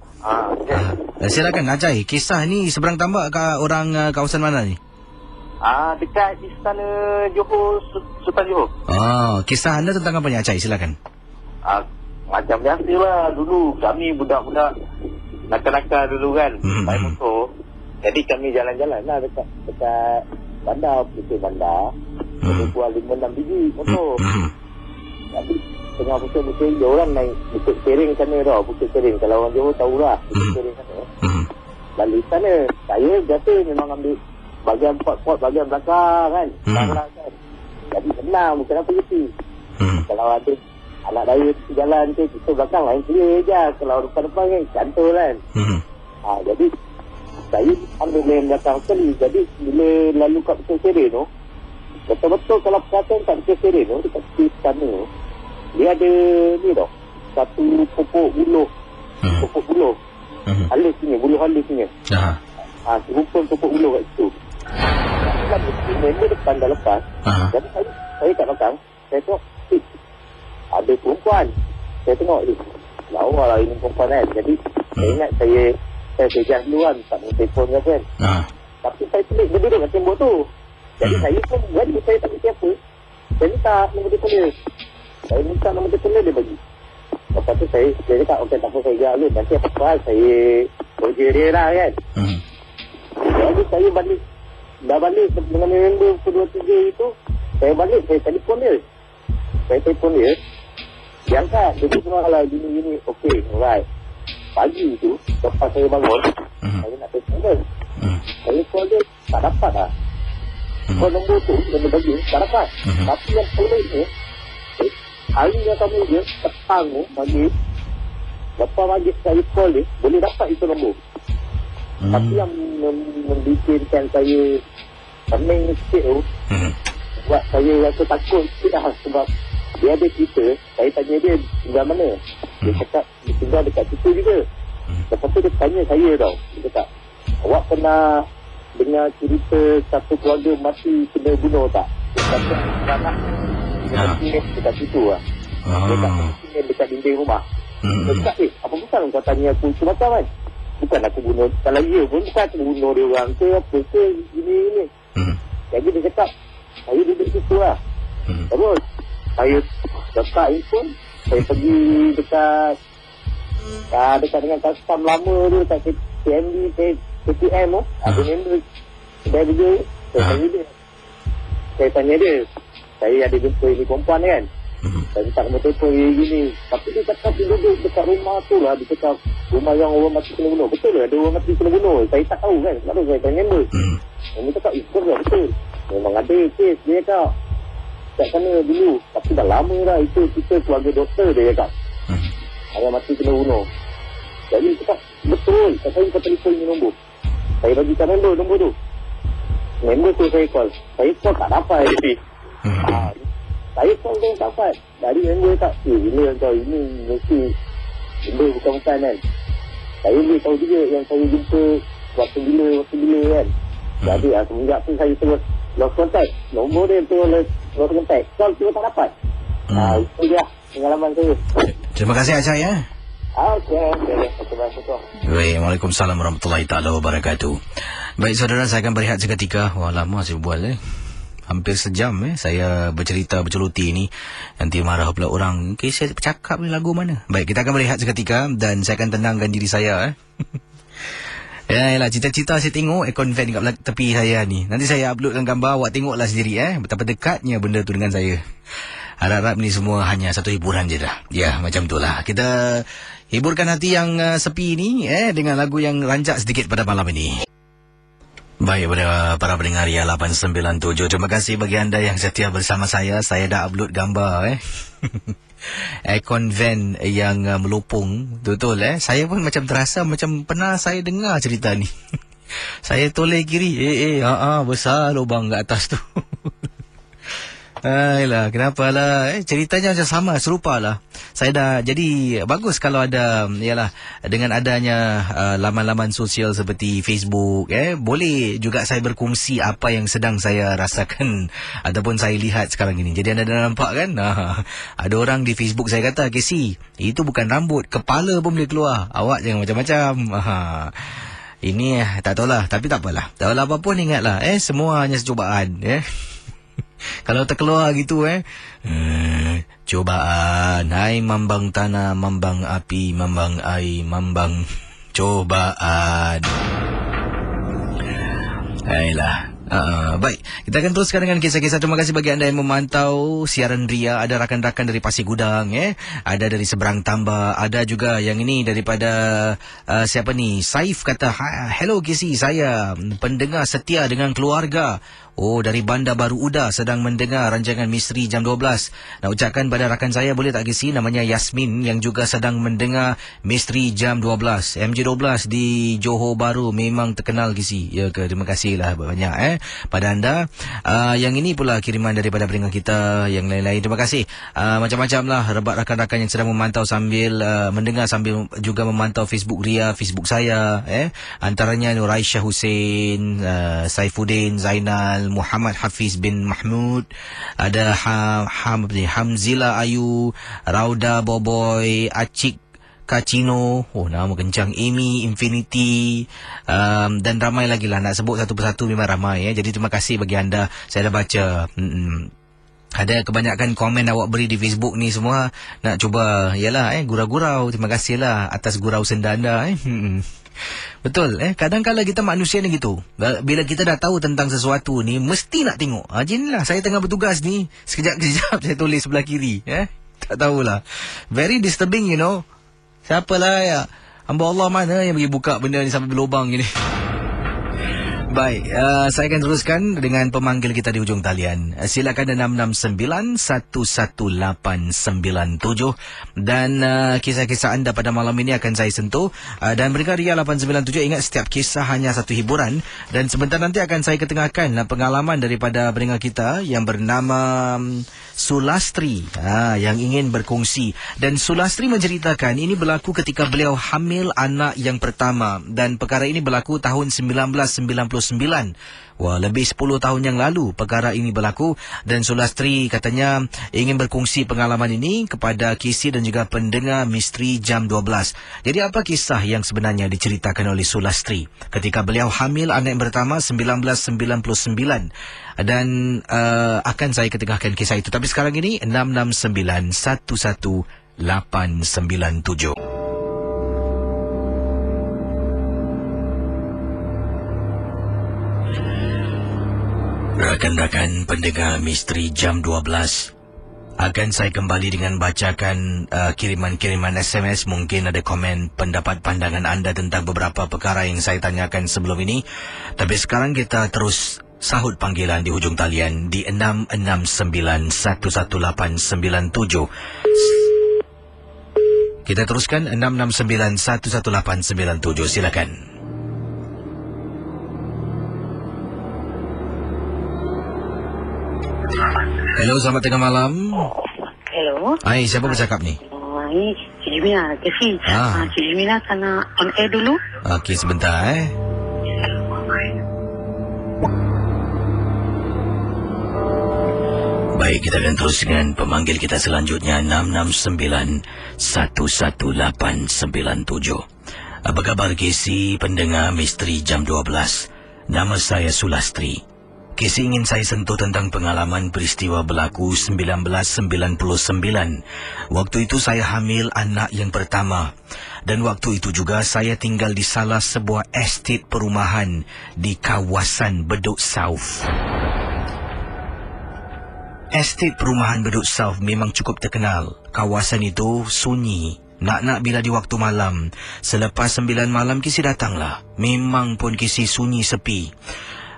silakan Acai. Kisah ni seberang tambak orang kawasan mana ni? Dekat Istana Johor, Sultan Johor. Kisah anda tentang apa ni Acai? Silakan. Macam biasa lah, dulu kami budak-budak nakal-nakal dulu kan, naik motor. Jadi kami jalan-jalan lah dekat bandar, pusat bandar. Kita buat 5-6 biji motor. Tapi tengah pusat-pusat dia orang naik Bukit Sering sana tau. Bukit Sering, kalau orang Johor tahulah Bukit Sering sana. Balik sana, saya biasa memang ambil bahagian pot-pot, bahagian belakang kan. Belakang kan. Jadi senang, bukan apa gitu. Kalau ada anak daya jalan ke, kita belakang lain clear je. Kalau depan-depan kan cantul kan. Jadi saya ambil main belakang sekali. Jadi bila lalu kat Bukit Sering tu, betul-betul kalau perhatian kat Bukit Sering tu, dekat sana tu, dia ada ni tau, satu pokok buluh. Pokok buluh halus punya, buluh halus punya. Rumpun pokok buluh kat situ. Member depan dah lepas. Jadi saya kat belakang, saya tengok ada perempuan. Saya tengok lawa lah ini perempuan kan. Jadi saya ingat saya pegang dulu kan, tak main telefon ke kan. Tapi saya pelik, dia duduk kat tembok tu. Jadi saya pun berani, saya tak fikir apa. Saya minta nombor telefon dia. Saya minta nombor telefon dia bagi. Lepas tu saya cakap, okey tak apa, saya jalan dulu. Nanti apa-apa saya kerja dia lah kan. Jadi saya balik. Dah balik dengan member kedua tiga itu, saya balik, saya telefon dia. Dia angkat, dia cakap lah gini-gini. Okey, alright. Pagi tu, lepas saya bangun, saya nak telefon dia. Saya call dia, tak dapat lah. Kalau nombor tu yang bagi tak dapat. Tapi yang pelik ni, hari yang kami dia petang tu bagi lepas maghrib saya call dia boleh dapat itu nombor. Tapi yang membikinkan saya pening sikit tu, buat saya rasa takut sikit lah, sebab dia ada cerita. Saya tanya dia tinggal mana. Dia cakap dia tinggal dekat situ juga. Lepas tu dia tanya saya tau, dia cakap, awak pernah dengar cerita satu keluarga mati kena bunuh tak? Dia kata anak dia mati dekat situ lah. Dia kata dekat dinding rumah. Dia cakap, apa bukan kau tanya aku itu macam kan? Bukan aku bunuh. Kalau ya pun bukan aku bunuh dia orang ke apa ke gini. Jadi dia cakap, saya duduk situ lah. Terus saya letak handphone, saya pergi dekat dengan custom lama tu, dekat TMB, KTM tu. Ada member kedai kerja. Saya tanya dia, saya ada jumpa ini perempuan kan. Saya tak nombor telefon gini. Tapi dia cakap dia duduk dekat rumah tu lah. Dia cakap rumah yang orang mati kena bunuh. Betul lah ada orang mati kena bunuh. Saya tak tahu kan. Sebab tu saya tanya member. Dia cakap betul. Memang ada kes dia cakap. Kat sana dulu. Tapi dah lama dah. Itu kita keluarga doktor dia cakap. Orang mati kena bunuh. Jadi dia cakap betul. Saya kata telefon ini nombor. Saya bagikan nombor tu. Member tu saya call. Saya call tak dapat. Saya call dia tak dapat. Dari member tak. Bila kau ini mesti benda bukan-bukan kan. Saya boleh tahu juga yang saya jumpa waktu bila kan. Jadi semenjak tu saya terus lost contact. Nombor dia tu lost contact. Call tu tak dapat. Itu dia pengalaman saya. Terima kasih Acai ya. Okey. Waalaikumsalam warahmatullahi taala wabarakatuh. Baik saudara, saya akan berehat seketika. Wah lama saya buat hampir sejam saya bercerita berceluti ni. Nanti marah pula orang, okay, saya bercakap ni lagu mana. Baik, kita akan berehat seketika dan saya akan tenangkan diri saya Yalah, cita-cita saya tengok aircon fan kat tepi saya ni. Nanti saya uploadkan gambar, awak tengoklah sendiri betapa dekatnya benda tu dengan saya. Harap-harap ni semua hanya satu hiburan je dah. Ya, macam tu lah. Kita hiburkan hati yang sepi ni dengan lagu yang rancak sedikit pada malam ini. Baik, para pendengar Ria 897, terima kasih bagi anda yang setia bersama saya. Saya dah upload gambar aircon van yang melopong. Betul saya pun macam terasa macam pernah saya dengar cerita ni. Saya toleh kiri, besar lubang kat atas tu. Ayolah, kenapa lah ceritanya macam sama, serupa lah. Saya dah, jadi bagus kalau ada, yalah, dengan adanya laman-laman sosial seperti Facebook, boleh juga saya berkongsi apa yang sedang saya rasakan ataupun saya lihat sekarang ini. Jadi anda dah nampak kan, ada orang di Facebook saya kata, Casey, itu bukan rambut, kepala pun boleh keluar, awak jangan macam-macam. Ini tak tahulah, tapi tak apalah. Tak apalah apapun, ingatlah, semua hanya cubaan, Kalau terkeluar gitu cobaan. Hai mambang tanah, mambang api, mambang air, mambang cobaan. Ayolah. Baik, kita akan teruskan dengan kisah-kisah. Terima kasih bagi anda yang memantau siaran Ria. Ada rakan-rakan dari Pasir Gudang, ada dari Seberang Tambak, ada juga yang ini daripada siapa ni, Saif kata, hello Casey, saya pendengar setia dengan keluarga. Oh, dari Bandar Baru Uda sedang mendengar rancangan Misteri jam 12. Nak ucapkan pada rakan saya boleh tak Casey, namanya Yasmin, yang juga sedang mendengar Misteri jam 12. MJ12 di Johor Bahru memang terkenal Casey. Ya ke, terima kasihlah banyak pada anda. Yang ini pula kiriman daripada pendengar kita yang lain-lain. Terima kasih. Macam-macam lah rakan-rakan yang sedang memantau sambil mendengar, sambil juga memantau Facebook Ria, Facebook saya. Antaranya Nur Aisyah Hussein, Saifuddin Zainal, Muhammad Hafiz bin Mahmud, ada Hamzila Ayu, Rauda Boboy, Acik Kacino, nama kencang, Amy Infinity, dan ramai lagi lah. Nak sebut satu persatu memang ramai Jadi terima kasih bagi anda. Saya dah baca ada kebanyakan komen awak beri di Facebook ni semua. Nak cuba gurau-gurau. Terima kasihlah atas gurau senda anda Betul kadang-kadang kita manusia ni gitu. Bila kita dah tahu tentang sesuatu ni, mesti nak tengok. Inilah saya tengah bertugas ni, sekejap-kejap saya tulis sebelah kiri. Tak tahulah. Very disturbing, Siapalah hamba Allah mana yang pergi buka benda ni sampai berlubang gini. Baik, saya akan teruskan dengan pemanggil kita di hujung talian. Silakan 669-11897 dan kisah-kisah anda pada malam ini akan saya sentuh. Dan mereka Ria 897, ingat setiap kisah hanya satu hiburan. Dan sebentar nanti akan saya ketengahkan pengalaman daripada pendengar kita yang bernama Sulastri yang ingin berkongsi. Dan Sulastri menceritakan ini berlaku ketika beliau hamil anak yang pertama. Dan perkara ini berlaku tahun 1999. Wah, lebih 10 tahun yang lalu perkara ini berlaku. Dan Sulastri katanya ingin berkongsi pengalaman ini kepada KC dan juga pendengar Misteri Jam 12. Jadi apa kisah yang sebenarnya diceritakan oleh Sulastri ketika beliau hamil anak yang pertama 1999. Dan akan saya ketengahkan kisah itu. Tapi sekarang ini 669-11897. Rakan-rakan pendengar Misteri Jam 12, akan saya kembali dengan bacakan kiriman-kiriman SMS. Mungkin ada komen, pendapat, pandangan anda tentang beberapa perkara yang saya tanyakan sebelum ini. Tapi sekarang kita terus sahut panggilan di hujung talian di 669-11897. Kita teruskan 669-11897. Silakan. Hello, selamat tengah malam. Hello. Hai, siapa bercakap ni? Ini Cik Jumina, Kefi. Cik Jumina kena on air dulu. Okey, sebentar Baik, kita akan terus dengan pemanggil kita selanjutnya 669-11897. Apa khabar KC pendengar Misteri Jam 12? Nama saya Sulastri. KC ingin saya sentuh tentang pengalaman peristiwa berlaku 1999. Waktu itu saya hamil anak yang pertama. Dan waktu itu juga saya tinggal di salah sebuah estate perumahan di kawasan Bedok South. Estate perumahan Bedok South memang cukup terkenal. Kawasan itu sunyi. Nak-nak bila di waktu malam. Selepas 9 malam KC datanglah. Memang pun KC sunyi sepi.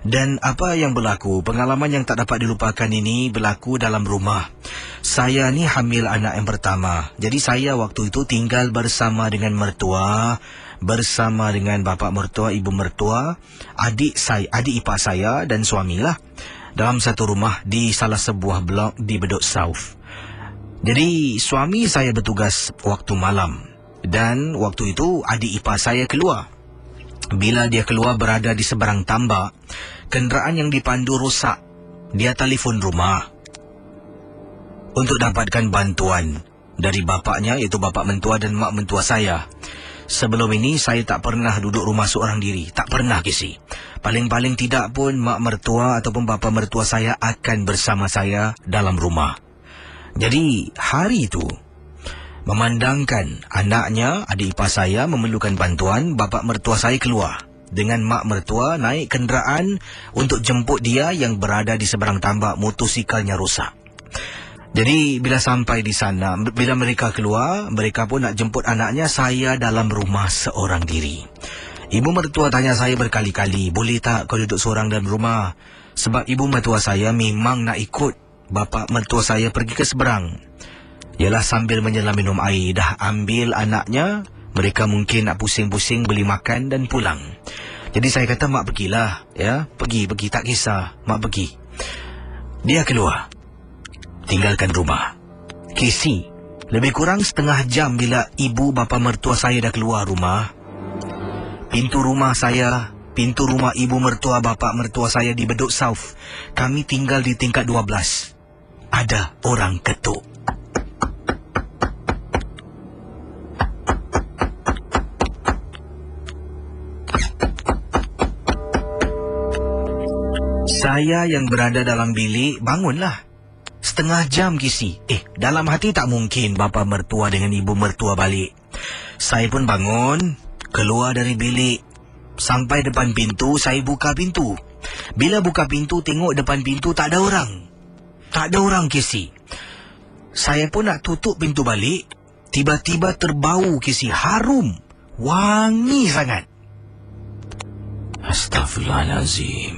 Dan apa yang berlaku, pengalaman yang tak dapat dilupakan ini berlaku dalam rumah. Saya ni hamil anak yang pertama. Jadi saya waktu itu tinggal bersama dengan mertua, bersama dengan bapa mertua, ibu mertua, adik ipar saya dan suamilah. Dalam satu rumah di salah sebuah blok di Bedok South. Jadi suami saya bertugas waktu malam. Dan waktu itu adik ipar saya keluar. Bila dia keluar berada di seberang tambak, kenderaan yang dipandu rosak. Dia telefon rumah untuk dapatkan bantuan dari bapaknya, iaitu bapa mentua dan mak mentua saya. Sebelum ini saya tak pernah duduk rumah seorang diri. Tak pernah KC. Paling-paling tidak pun mak mertua ataupun bapa mertua saya akan bersama saya dalam rumah. Jadi hari itu, memandangkan anaknya, adik ipar saya memerlukan bantuan, bapa mertua saya keluar dengan mak mertua naik kenderaan untuk jemput dia yang berada di seberang tambak, motosikalnya rosak. Jadi bila sampai di sana, bila mereka keluar, mereka pun nak jemput anaknya, saya dalam rumah seorang diri. Ibu mertua tanya saya berkali-kali, boleh tak kau duduk seorang dalam rumah? Sebab ibu mertua saya memang nak ikut bapa mertua saya pergi ke seberang. Ialah sambil menyelam minum air, dah ambil anaknya, mereka mungkin nak pusing-pusing beli makan dan pulang. Jadi saya kata, mak pergilah, ya, pergi, tak kisah, mak pergi. Dia keluar, tinggalkan rumah. KC, lebih kurang setengah jam bila ibu bapa mertua saya dah keluar rumah. Pintu rumah saya, pintu rumah ibu mertua bapa mertua saya di Bedok South. Kami tinggal di tingkat 12. Ada orang ketuk. Saya yang berada dalam bilik bangunlah. Setengah jam KC. Dalam hati tak mungkin bapa mertua dengan ibu mertua balik. Saya pun bangun, keluar dari bilik. Sampai depan pintu, saya buka pintu. Bila buka pintu, tengok depan pintu tak ada orang. Tak ada orang KC. Saya pun nak tutup pintu balik. Tiba-tiba terbau KC, harum. Wangi sangat. Astaghfirullahalazim.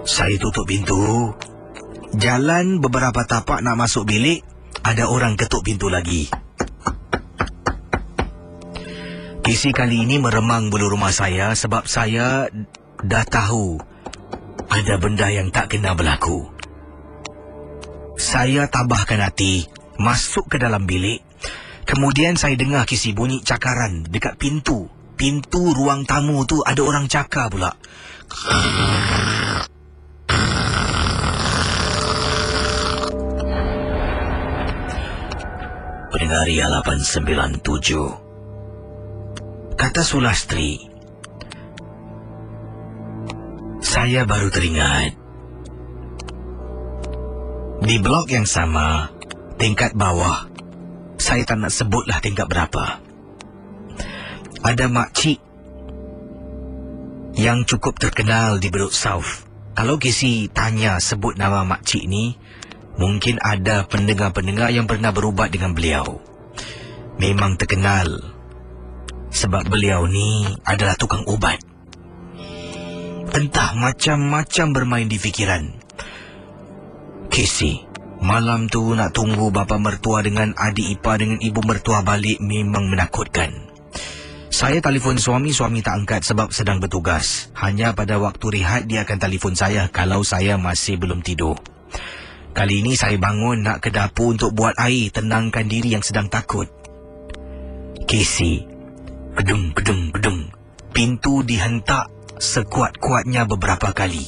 Saya tutup pintu. Jalan beberapa tapak nak masuk bilik, ada orang ketuk pintu lagi. Isi kali ini meremang bulu rumah saya sebab saya dah tahu ada benda yang tak kena berlaku. Saya tabahkan hati, masuk ke dalam bilik. Kemudian saya dengar kisi bunyi cakaran dekat pintu. Pintu ruang tamu tu ada orang cakar pula. Pendengar Ria 897. Kata Sulastri, saya baru teringat. Di blok yang sama, tingkat bawah, saya tak nak sebutlah tingkat berapa, ada makcik yang cukup terkenal di Bedok South. Kalau Kisi tanya sebut nama makcik ni, mungkin ada pendengar-pendengar yang pernah berubat dengan beliau. Memang terkenal sebab beliau ni adalah tukang ubat. Entah macam-macam bermain di fikiran. Kisi, malam tu nak tunggu bapa mertua dengan adik ipar dengan ibu mertua balik memang menakutkan. Saya telefon suami tak angkat sebab sedang bertugas. Hanya pada waktu rehat dia akan telefon saya kalau saya masih belum tidur. Kali ini saya bangun nak ke dapur untuk buat air, tenangkan diri yang sedang takut. Kisi, gedung. Pintu dihentak sekuat-kuatnya beberapa kali.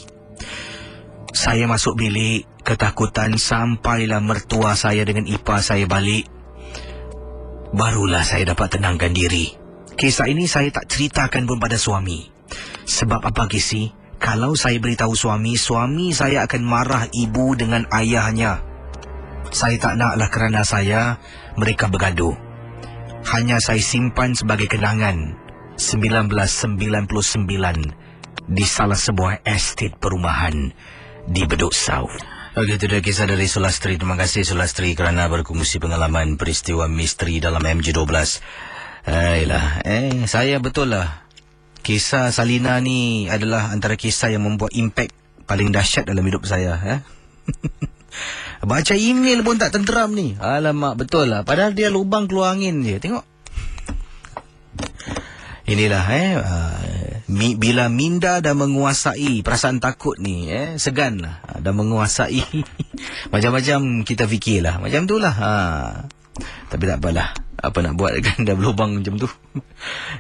Saya masuk bilik, ketakutan sampailah mertua saya dengan ipar saya balik. Barulah saya dapat tenangkan diri. Kisah ini saya tak ceritakan pun pada suami. Sebab apa Kisi? Kalau saya beritahu suami saya akan marah ibu dengan ayahnya. Saya tak naklah kerana mereka bergaduh. Hanya saya simpan sebagai kenangan 1999 di salah sebuah estate perumahan di Bedok South. Okey, itu dia kisah dari Sulastri. Terima kasih Sulastri kerana berkongsi pengalaman peristiwa misteri dalam MJ12. Saya betul lah. Kisah Salina ni adalah antara kisah yang membuat impak paling dahsyat dalam hidup saya. Baca email pun tak tenteram ni. Alamak, betul lah. Padahal dia lubang keluar angin je. Tengok. Inilah bila minda dah menguasai perasaan takut ni, segan lah. Dah menguasai. Macam-macam kita fikirlah. Macam tu lah. Tapi tak apalah. Apa nak buat kan, dah berlubang macam tu.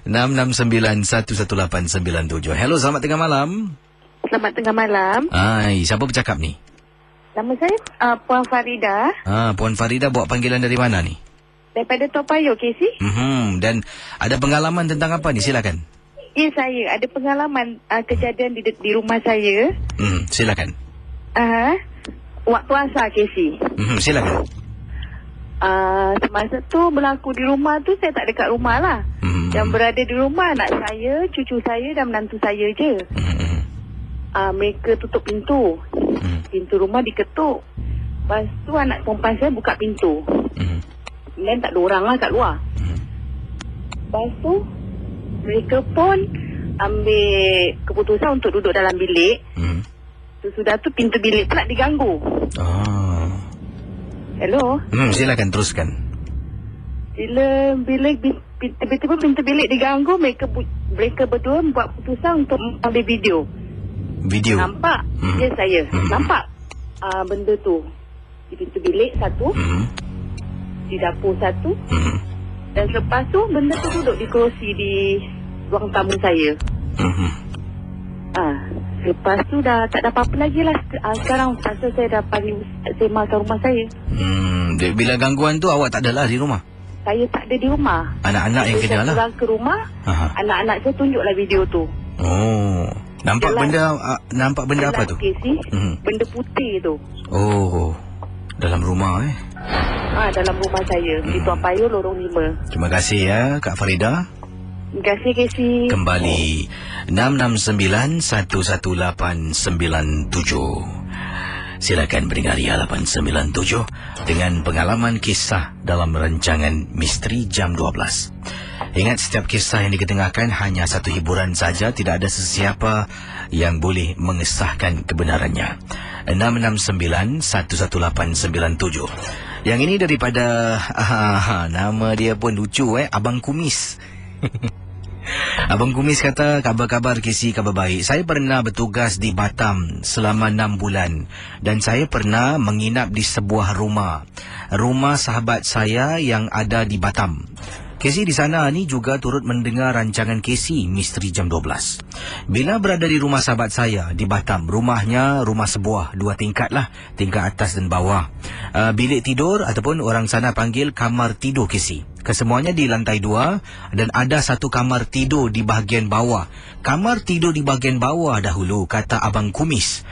669-11897. Hello, selamat tengah malam. Selamat tengah malam. Siapa bercakap ni? Nama saya Puan Farida. Puan Farida buat panggilan dari mana ni? Daripada Toa Payoh, Casey. Dan ada pengalaman tentang apa ni? Silakan. Ya, saya ada pengalaman kejadian di rumah saya. Silakan. Waktu asar, Casey. Silakan. Semasa tu berlaku di rumah tu, saya tak dekat rumah lah. Yang berada di rumah anak saya, cucu saya dan menantu saya je. Mereka tutup pintu. Pintu rumah diketuk. Lepas tu anak perempuan saya buka pintu. Dan tak ada orang lah kat luar. Lepas tu mereka pun ambil keputusan untuk duduk dalam bilik. Sesudah tu pintu bilik pula diganggu. Hello. Silakan teruskan. Bila tiba-tiba pintu bilik diganggu, mereka berdua buat keputusan untuk ambil video. Nampak? Ya, saya nampak benda tu di pintu bilik satu, di dapur satu, dan lepas tu benda tu duduk di kerusi di ruang tamu saya. Lepas tu dah tak ada apa-apa lagi lah. Sekarang pasal saya dah panggil semak ke rumah saya. Bila gangguan tu awak tak adalah di rumah? Saya tak ada di rumah. Anak-anak yang kena lah? Saya pulang ke rumah, anak-anak saya tunjuklah video tu. Nampak benda apa tu? Benda putih tu. Dalam rumah dalam rumah saya di Toa Payoh lorong 5. Terima kasih ya Kak Farida. Terima kasih, Casey. Kembali 669-11897. Silakan pendengar Ria 897 dengan pengalaman kisah dalam rancangan Misteri Jam 12. Ingat, setiap kisah yang diketengahkan hanya satu hiburan saja, tidak ada sesiapa yang boleh mengesahkan kebenarannya. 669-11897. Yang ini daripada nama dia pun lucu, Abang Kumis. Abang Kumis kata, kabar-kabar KC, kabar baik. Saya pernah bertugas di Batam selama 6 bulan dan saya pernah menginap di sebuah rumah sahabat saya yang ada di Batam. KC di sana ni juga turut mendengar rancangan KC Misteri Jam 12. Bila berada di rumah sahabat saya di Batam, rumahnya rumah sebuah, 2 tingkat lah, tingkat atas dan bawah. Bilik tidur ataupun orang sana panggil kamar tidur KC. Kesemuanya di lantai 2 dan ada satu kamar tidur di bahagian bawah. Kamar tidur di bahagian bawah dahulu, kata Abang Kumis.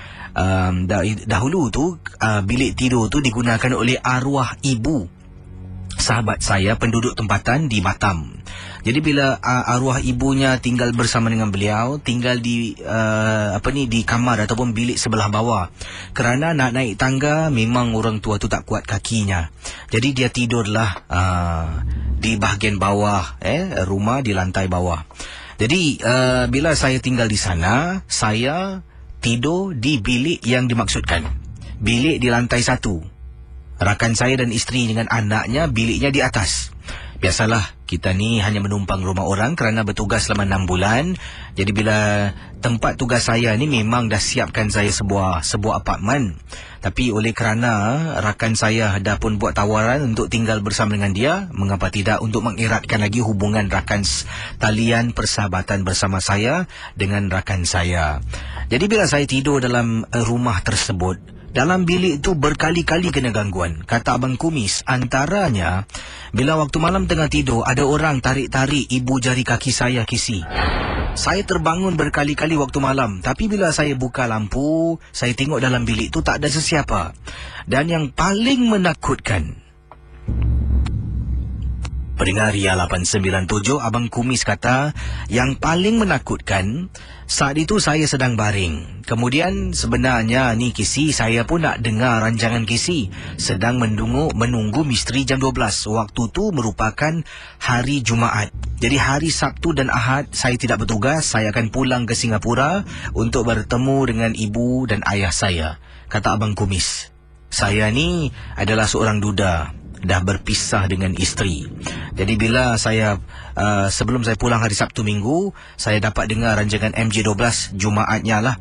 Dahulu tu bilik tidur tu digunakan oleh arwah ibu sahabat saya penduduk tempatan di Batam. Jadi bila arwah ibunya tinggal bersama dengan beliau, tinggal di di kamar ataupun bilik sebelah bawah. Kerana nak naik tangga memang orang tua tu tak kuat kakinya. Jadi dia tidurlah di bahagian bawah, rumah di lantai bawah. Jadi bila saya tinggal di sana, saya tidur di bilik yang dimaksudkan. Bilik di lantai 1. Rakan saya dan isteri dengan anaknya biliknya di atas. Biasalah, kita ni hanya menumpang rumah orang kerana bertugas selama 6 bulan. Jadi bila tempat tugas saya ni memang dah siapkan saya sebuah apartmen. Tapi oleh kerana rakan saya dah pun buat tawaran untuk tinggal bersama dengan dia, mengapa tidak untuk mengeratkan lagi hubungan talian persahabatan bersama saya dengan rakan saya. Jadi bila saya tidur dalam rumah tersebut, dalam bilik itu berkali-kali kena gangguan. Kata Abang Kumis, antaranya bila waktu malam tengah tidur ada orang tarik-tarik ibu jari kaki saya, KC. Saya terbangun berkali-kali waktu malam. Tapi bila saya buka lampu, saya tengok dalam bilik itu tak ada sesiapa. Dan yang paling menakutkan, pendengar Ria 897, Abang Kumis kata, yang paling menakutkan, saat itu saya sedang baring. Kemudian sebenarnya ni KC, saya pun nak dengar rancangan KC. Sedang menunggu Misteri Jam 12. Waktu tu merupakan hari Jumaat. Jadi hari Sabtu dan Ahad saya tidak bertugas. Saya akan pulang ke Singapura untuk bertemu dengan ibu dan ayah saya. Kata Abang Kumis, saya ni adalah seorang duda, dah berpisah dengan isteri. Jadi bila saya sebelum saya pulang hari Sabtu Minggu, saya dapat dengar rancangan MJ12 Jumaatnya lah.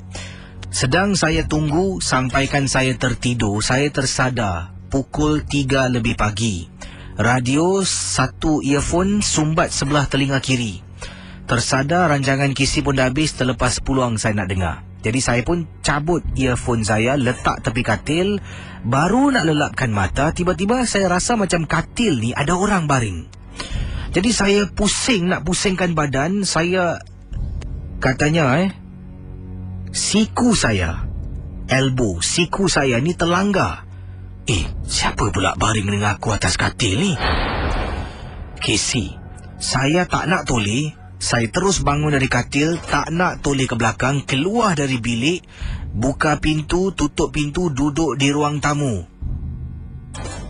Sedang saya tunggu sampaikan saya tertidur, saya tersadar pukul 3 lebih pagi. Radio satu earphone sumbat sebelah telinga kiri. Tersadar rancangan KC pun dah habis, terlepas peluang saya nak dengar. Jadi saya pun cabut earphone saya, letak tepi katil. Baru nak lelapkan mata, tiba-tiba saya rasa macam katil ni ada orang baring. Jadi saya nak pusingkan badan. Saya katanya siku saya, elbow, siku saya ni terlanggar. Siapa pula baring dengan aku atas katil ni? KC, saya tak nak toleh. Saya terus bangun dari katil, tak nak toleh ke belakang, keluar dari bilik, buka pintu, tutup pintu, duduk di ruang tamu.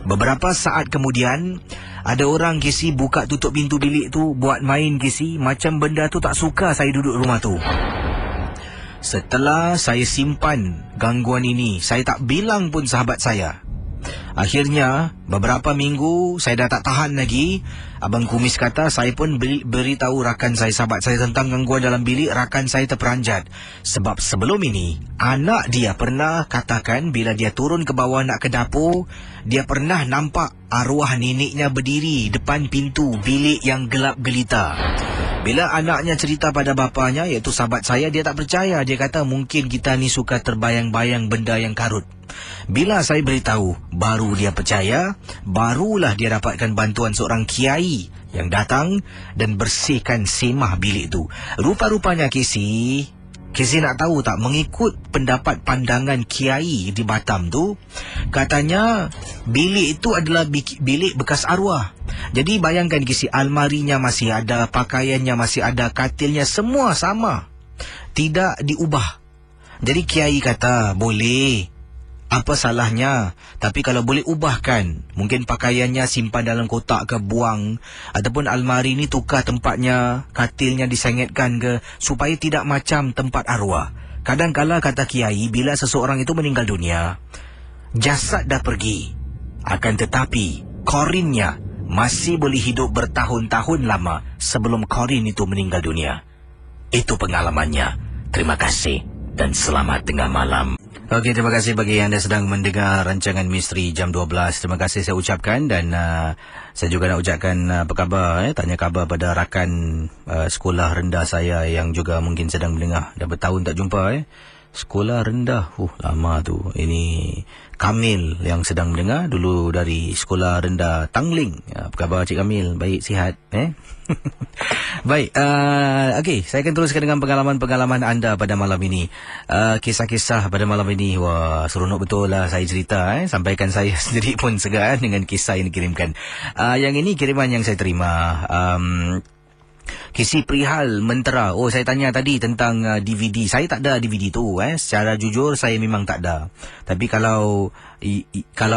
Beberapa saat kemudian, ada orang KC buka tutup pintu bilik tu, buat main KC, macam benda tu tak suka saya duduk rumah tu. Setelah saya simpan gangguan ini, saya tak bilang pun sahabat saya. Akhirnya, beberapa minggu saya dah tak tahan lagi. Abang Kumis kata, saya pun beritahu rakan saya, sahabat saya tentang gangguan dalam bilik. Rakan saya terperanjat. Sebab sebelum ini, anak dia pernah katakan bila dia turun ke bawah nak ke dapur, dia pernah nampak arwah neneknya berdiri depan pintu bilik yang gelap gelita. Bila anaknya cerita pada bapanya, iaitu sahabat saya, dia tak percaya. Dia kata mungkin kita ni suka terbayang-bayang benda yang karut. Bila saya beritahu, baru dia percaya. Barulah dia dapatkan bantuan seorang kiai yang datang dan bersihkan semah bilik tu. Rupa-rupanya KC nak tahu tak, mengikut pendapat pandangan kiai di Batam tu, katanya bilik itu adalah bilik bekas arwah. Jadi bayangkan KC, almarinya masih ada, pakaiannya masih ada, katilnya semua sama, tidak diubah. Jadi kiai kata boleh Apa salahnya? Tapi kalau boleh ubahkan, mungkin pakaiannya simpan dalam kotak ke buang, ataupun almari ni tukar tempatnya, katilnya disengetkan ke, supaya tidak macam tempat arwah. Kadang-kala kata kiai, bila seseorang itu meninggal dunia, jasad dah pergi, akan tetapi korinnya masih boleh hidup bertahun-tahun lama sebelum korin itu meninggal dunia. Itu pengalamannya. Terima kasih dan selamat tengah malam. Okey, terima kasih bagi anda sedang mendengar rancangan Misteri Jam 12. Terima kasih saya ucapkan, dan saya juga nak ucapkan apa khabar, tanya khabar pada rakan sekolah rendah saya yang juga mungkin sedang mendengar. Dah bertahun tak jumpa. Sekolah rendah, lama tu. Ini Kamil yang sedang mendengar, dulu dari sekolah rendah Tangling. Apa khabar Cik Kamil? Baik, sihat? Baik, okey, saya akan teruskan dengan pengalaman-pengalaman anda pada malam ini. Kisah-kisah pada malam ini, wah, seronok betul lah saya cerita. Sampaikan saya sendiri pun segar dengan kisah yang dikirimkan. Yang ini kiriman yang saya terima. Kisi perihal mentera. Oh, saya tanya tadi tentang DVD. Saya tak ada DVD tu. Secara jujur, saya memang tak ada. Tapi kalau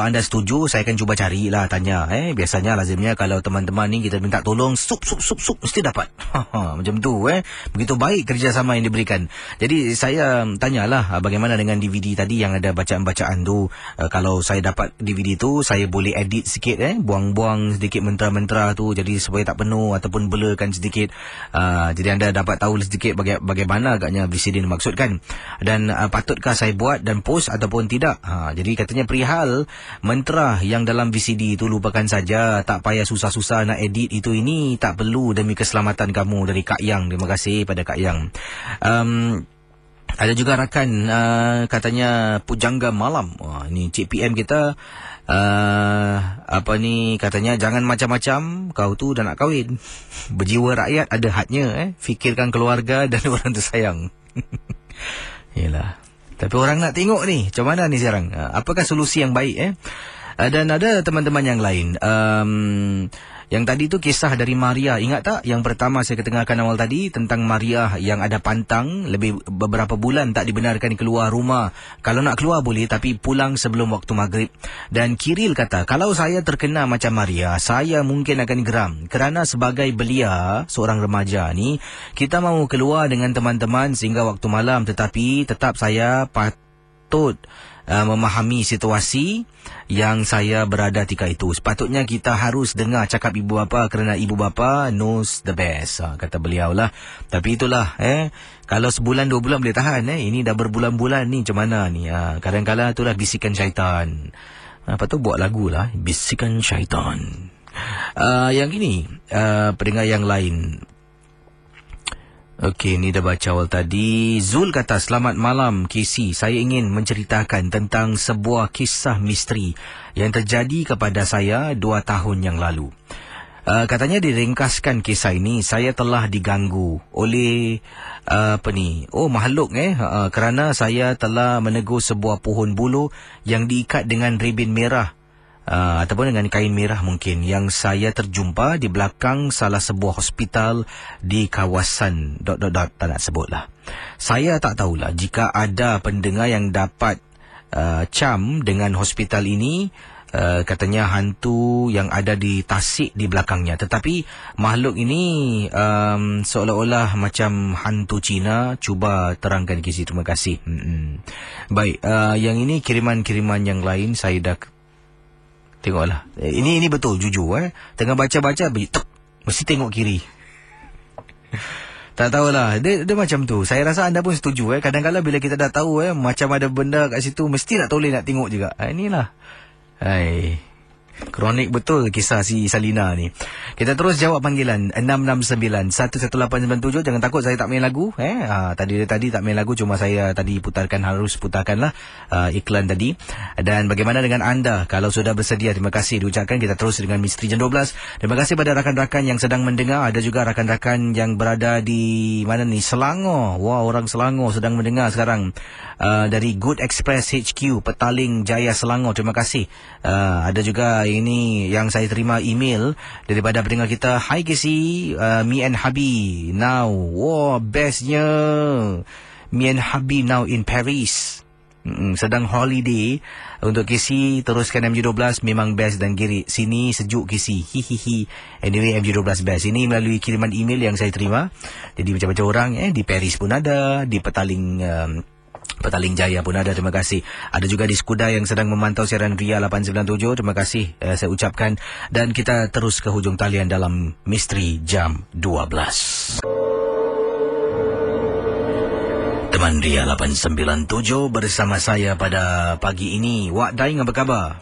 anda setuju, saya akan cuba carilah, tanya. Biasanya lazimnya kalau teman-teman ni kita minta tolong, sup, mesti dapat. Macam tu. Begitu baik kerjasama yang diberikan. Jadi saya tanyalah bagaimana dengan DVD tadi yang ada bacaan-bacaan tu. Kalau saya dapat DVD tu, saya boleh edit sikit. Buang-buang sedikit mentera-mentera tu, jadi supaya tak penuh, ataupun blurkan sedikit. Jadi anda dapat tahu sedikit bagaimana agaknya VCD dimaksudkan, dan patutkah saya buat dan post ataupun tidak. Jadi katanya perihal mentera yang dalam VCD itu lupakan saja, tak payah susah-susah nak edit itu ini, tak perlu demi keselamatan kamu. Dari Kak Yang. Terima kasih pada Kak Yang. Ada juga rakan katanya pujangga malam. Ini Cik PM kita. Katanya jangan macam-macam, kau tu dah nak kahwin. Berjiwa rakyat ada hadnya. Fikirkan keluarga dan orang tersayang. Yelah, tapi orang nak tengok ni macam mana ni sekarang. Apakah solusi yang baik? Dan ada teman-teman yang lain. Yang tadi tu kisah dari Maria. Ingat tak yang pertama saya ketengahkan awal tadi, tentang Maria yang ada pantang, beberapa bulan tak dibenarkan keluar rumah. Kalau nak keluar boleh, tapi pulang sebelum waktu maghrib. Dan Kiril kata, kalau saya terkena macam Maria, saya mungkin akan geram. Kerana sebagai belia, seorang remaja ni, kita mahu keluar dengan teman-teman sehingga waktu malam, tetapi tetap saya patut memahami situasi yang saya berada ketika itu. Sepatutnya kita harus dengar cakap ibu bapa, kerana ibu bapa knows the best, kata beliau lah. Tapi itulah, kalau sebulan 2 bulan boleh tahan, ini dah berbulan-bulan ni macam mana ni. Kadang-kadang itulah bisikan syaitan. Apa tu, buat lagu lah, bisikan syaitan. Yang ini pendengar yang lain. Okey, ni dah baca awal tadi. Zul kata, selamat malam KC. Saya ingin menceritakan tentang sebuah kisah misteri yang terjadi kepada saya 2 tahun yang lalu. Katanya diringkaskan kisah ini, saya telah diganggu oleh makhluk kerana saya telah menegur sebuah pohon buluh yang diikat dengan ribin merah. Ataupun dengan kain merah mungkin, yang saya terjumpa di belakang salah sebuah hospital di kawasan ... tak nak sebutlah. Saya tak tahulah jika ada pendengar yang dapat cam dengan hospital ini. Katanya hantu yang ada di tasik di belakangnya. Tetapi makhluk ini seolah-olah macam hantu Cina. Cuba terangkan kisah. Terima kasih. Baik, yang ini kiriman-kiriman yang lain saya dah tengoklah. Ini betul, jujur. Tengah baca-baca, mesti tengok kiri. Tak tahulah. Dia macam tu. Saya rasa anda pun setuju. Kadang-kadang bila kita dah tahu macam ada benda kat situ, mesti nak toleh nak tengok juga. Inilah. Hai. Kronik betul kisah si Salina ni. Kita terus jawab panggilan 669-11897. Jangan takut saya tak main lagu. Tadi tak main lagu, cuma saya tadi harus putarkanlah iklan tadi. Dan bagaimana dengan anda? Kalau sudah bersedia, terima kasih diucapkan. Kita terus dengan Misteri Jam 12. Terima kasih pada rakan-rakan yang sedang mendengar. Ada juga rakan-rakan yang berada di mana ni? Selangor. Wah, orang Selangor sedang mendengar sekarang. Dari Good Express HQ Petaling Jaya Selangor. Terima kasih. Ada juga ini yang saya terima email daripada pendengar kita. Hi Casey, me and hubby now. Wow, bestnya. Me and hubby now in Paris. Sedang holiday. Untuk KC, teruskan MJ12 memang best dan Giri. Sini sejuk KC. Hihihi. Anyway, MJ12 best. Ini melalui kiriman email yang saya terima. Jadi macam-macam orang di Paris pun ada, di Petaling Jaya pun ada, terima kasih. Ada juga di Skudai yang sedang memantau siaran Ria 897, terima kasih saya ucapkan. Dan kita terus ke hujung talian dalam Misteri Jam 12. Teman Ria 897 bersama saya pada pagi ini. Wak Daing, apa khabar?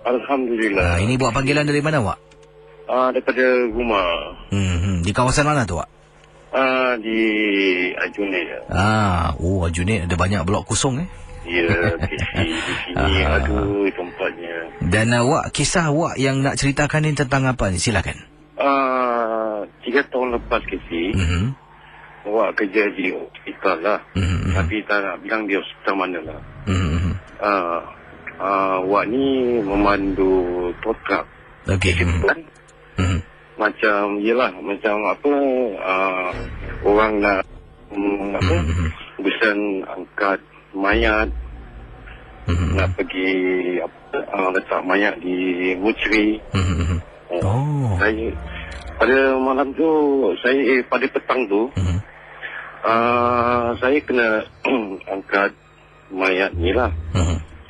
Alhamdulillah. Ini buat panggilan dari mana, Wak? Daripada rumah. Di kawasan mana tu, Wak? Di Aljunied. Aljunied ada banyak blok kosong Ya, di sini aduh tempatnya. Dan kisah awak yang nak ceritakan ni tentang apa ni? Silakan. 3 tahun lepas KC. Awak kerja di hospital lah. Tapi tak nak bilang di hospital mana lah. Awak ni memandu tow truck. Okey. Macam orang nak besan angkat mayat, nak pergi letak mayat di mortuary. Saya pada malam tu, pada petang tu, saya kena angkat mayat ni lah.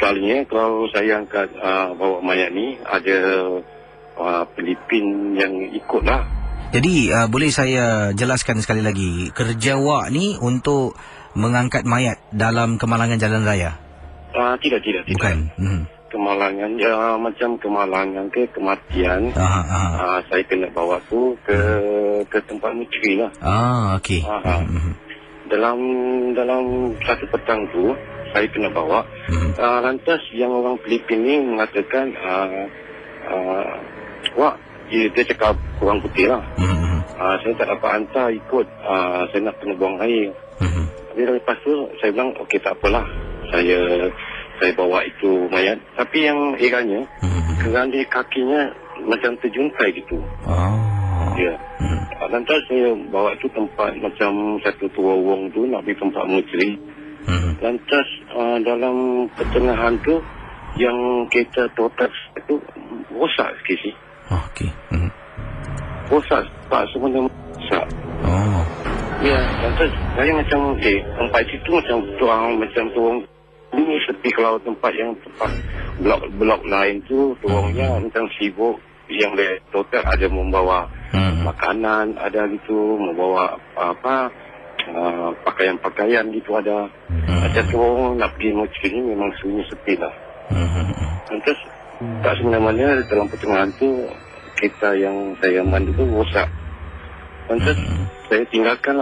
Selalunya kalau saya angkat bawa mayat ni, ada Filipin yang ikut lah. Jadi boleh saya jelaskan sekali lagi, kerja awak ni untuk mengangkat mayat dalam kemalangan jalan raya? Tidak. Bukan. Kemalangan, macam kemalangan ke kematian. Saya kena bawa tu ke tempat mortuary lah. Okey. Dalam satu petang tu saya kena bawa. Lantas yang orang Filipin ni mengatakan, Wak, dia cakap kurang putih lah. Saya tak dapat hantar ikut, saya nak kena buang air. Tapi lepas tu saya bilang, okey tak apalah, saya bawa itu mayat. Tapi yang eranya, kerana kakinya macam terjuntai gitu. Ya. Lantas saya bawa itu tempat macam satu terowong tu, nak pergi tempat mortuary. Lantas dalam pertengahan tu, yang kereta total itu rosak sikit sih. Okey. Rosak, tak sebenarnya rosak. Ya, lantas saya macam tempat situ macam tuang ini sepi. Kalau tempat yang tempat blok lain tu tuangnya macam sibuk. Yang total ada membawa makanan, ada gitu, membawa pakaian-pakaian gitu ada. Ada tuang nak pergi mortuary ni memang sunyi sepi lah. Lantas tak semena-mena dalam pertengahan tu kereta yang saya mandu tu rosak. Lantas saya tinggalkan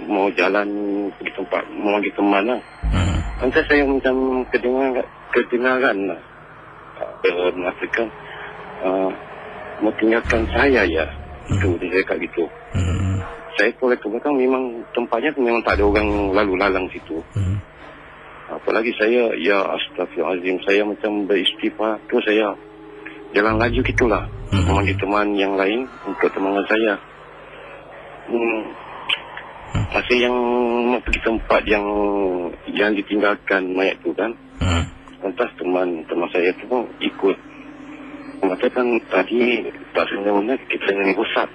mau jalan pergi tempat, mau pergi teman lah. Lantas saya macam kedengaran lah, mengatakan mau tinggalkan saya ya. Itu dia cakap gitu. Saya tolak ke belakang, memang tempatnya memang tak ada orang lalu lalang situ. Apalagi saya, ya astagfirullahaladzim, saya macam beristighfar tu, saya jalan laju gitulah, memanggil teman yang lain untuk teman saya. Masih yang mau pergi tempat yang ditinggalkan mayat tu kan. Lantas teman saya tu pun ikut. Mengatakan tadi tak sebenarnya kita yang rosak.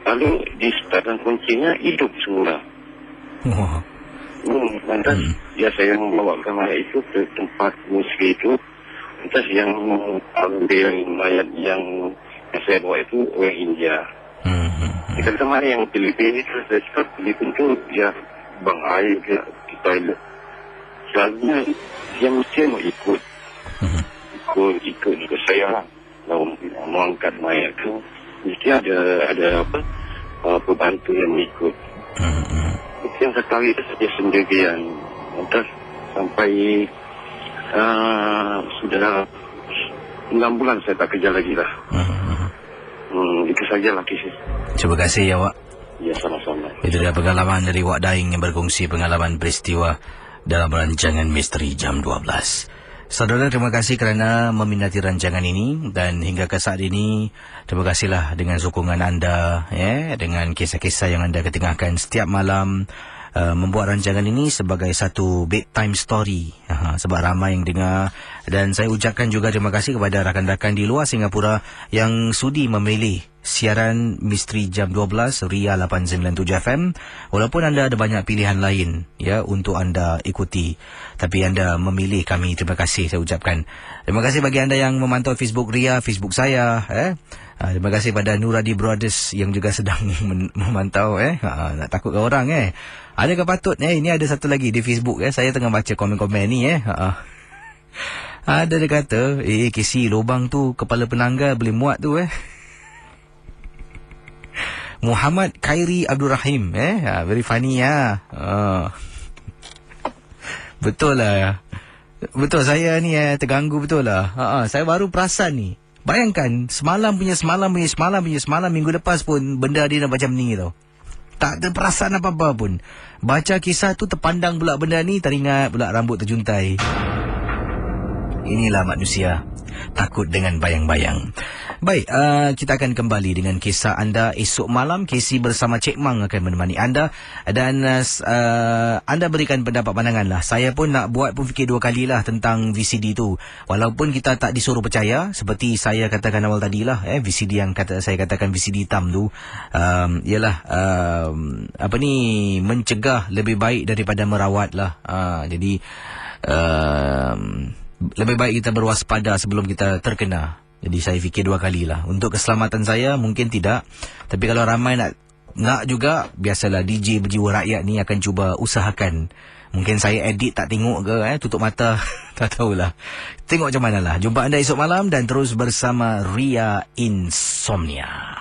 Lalu di startan kuncinya hidup semula. Lantas saya membawakan mayat itu ke tempat mortuary itu. Lantas yang ambil mayat yang saya bawa itu orang India. Kita kata yang Filipin itu, saya cakap Filipin itu dia bang air ke toilet. Selalunya dia mesti mau ikut saya lah. Kalau mau angkat mayat itu mesti ada pembantu yang ikut. Itu yang sekali itu saja sendirian. Lantas sampai sudah 6 bulan saya tak kerja lagi lah. Itu sajalah kisah. Terima kasih ya Wak. Ya, sama-sama. Itu dia pengalaman dari Wak Daing yang berkongsi pengalaman peristiwa dalam rancangan Misteri Jam 12. Saudara, terima kasih kerana meminati rancangan ini, dan hingga ke saat ini terima kasihlah dengan sokongan anda, dengan kisah-kisah yang anda ketengahkan setiap malam membuat rancangan ini sebagai satu bedtime story. Sebab ramai yang dengar. Dan saya ucapkan juga terima kasih kepada rakan-rakan di luar Singapura yang sudi memilih siaran Misteri Jam 12 Ria 897 FM. Walaupun anda ada banyak pilihan lain ya untuk anda ikuti, tapi anda memilih kami. Terima kasih saya ucapkan. Terima kasih bagi anda yang memantau Facebook Ria, Facebook saya. Terima kasih pada Nuradi Brothers yang juga sedang memantau. Nak takut ke orang Adakah patut ini ada satu lagi di Facebook saya tengah baca komen-komen ni Ada dia kata Kesi lubang tu kepala penanggal boleh muat tu Muhammad Khairi Abdul Rahim very funny Betul lah. Betul saya ni terganggu betul lah. Saya baru perasan ni. Bayangkan semalam punya minggu lepas pun benda dia dah macam ni tau. Tak ada perasaan apa-apa pun. Baca kisah tu terpandang pula benda ni, teringat pula rambut terjuntai. Inilah manusia, takut dengan bayang-bayang. Baik, kita akan kembali dengan kisah anda esok malam. Casey bersama Cik Mang akan menemani anda. Dan anda berikan pendapat pandangan lah. Saya pun nak buat pun fikir dua kali lah tentang VCD tu. Walaupun kita tak disuruh percaya, seperti saya katakan awal tadi lah. VCD yang saya katakan VCD hitam tu. Ialah, mencegah lebih baik daripada merawat lah. Jadi, lebih baik kita berwaspada sebelum kita terkena. Jadi saya fikir dua kali lah. Untuk keselamatan saya mungkin tidak. Tapi kalau ramai nak juga, biasalah DJ berjiwa rakyat ni akan cuba usahakan. Mungkin saya edit tak tengok ke, tutup mata. Tak tahulah. Tengok macam mana lah. Jumpa anda esok malam dan terus bersama Ria Insomnia.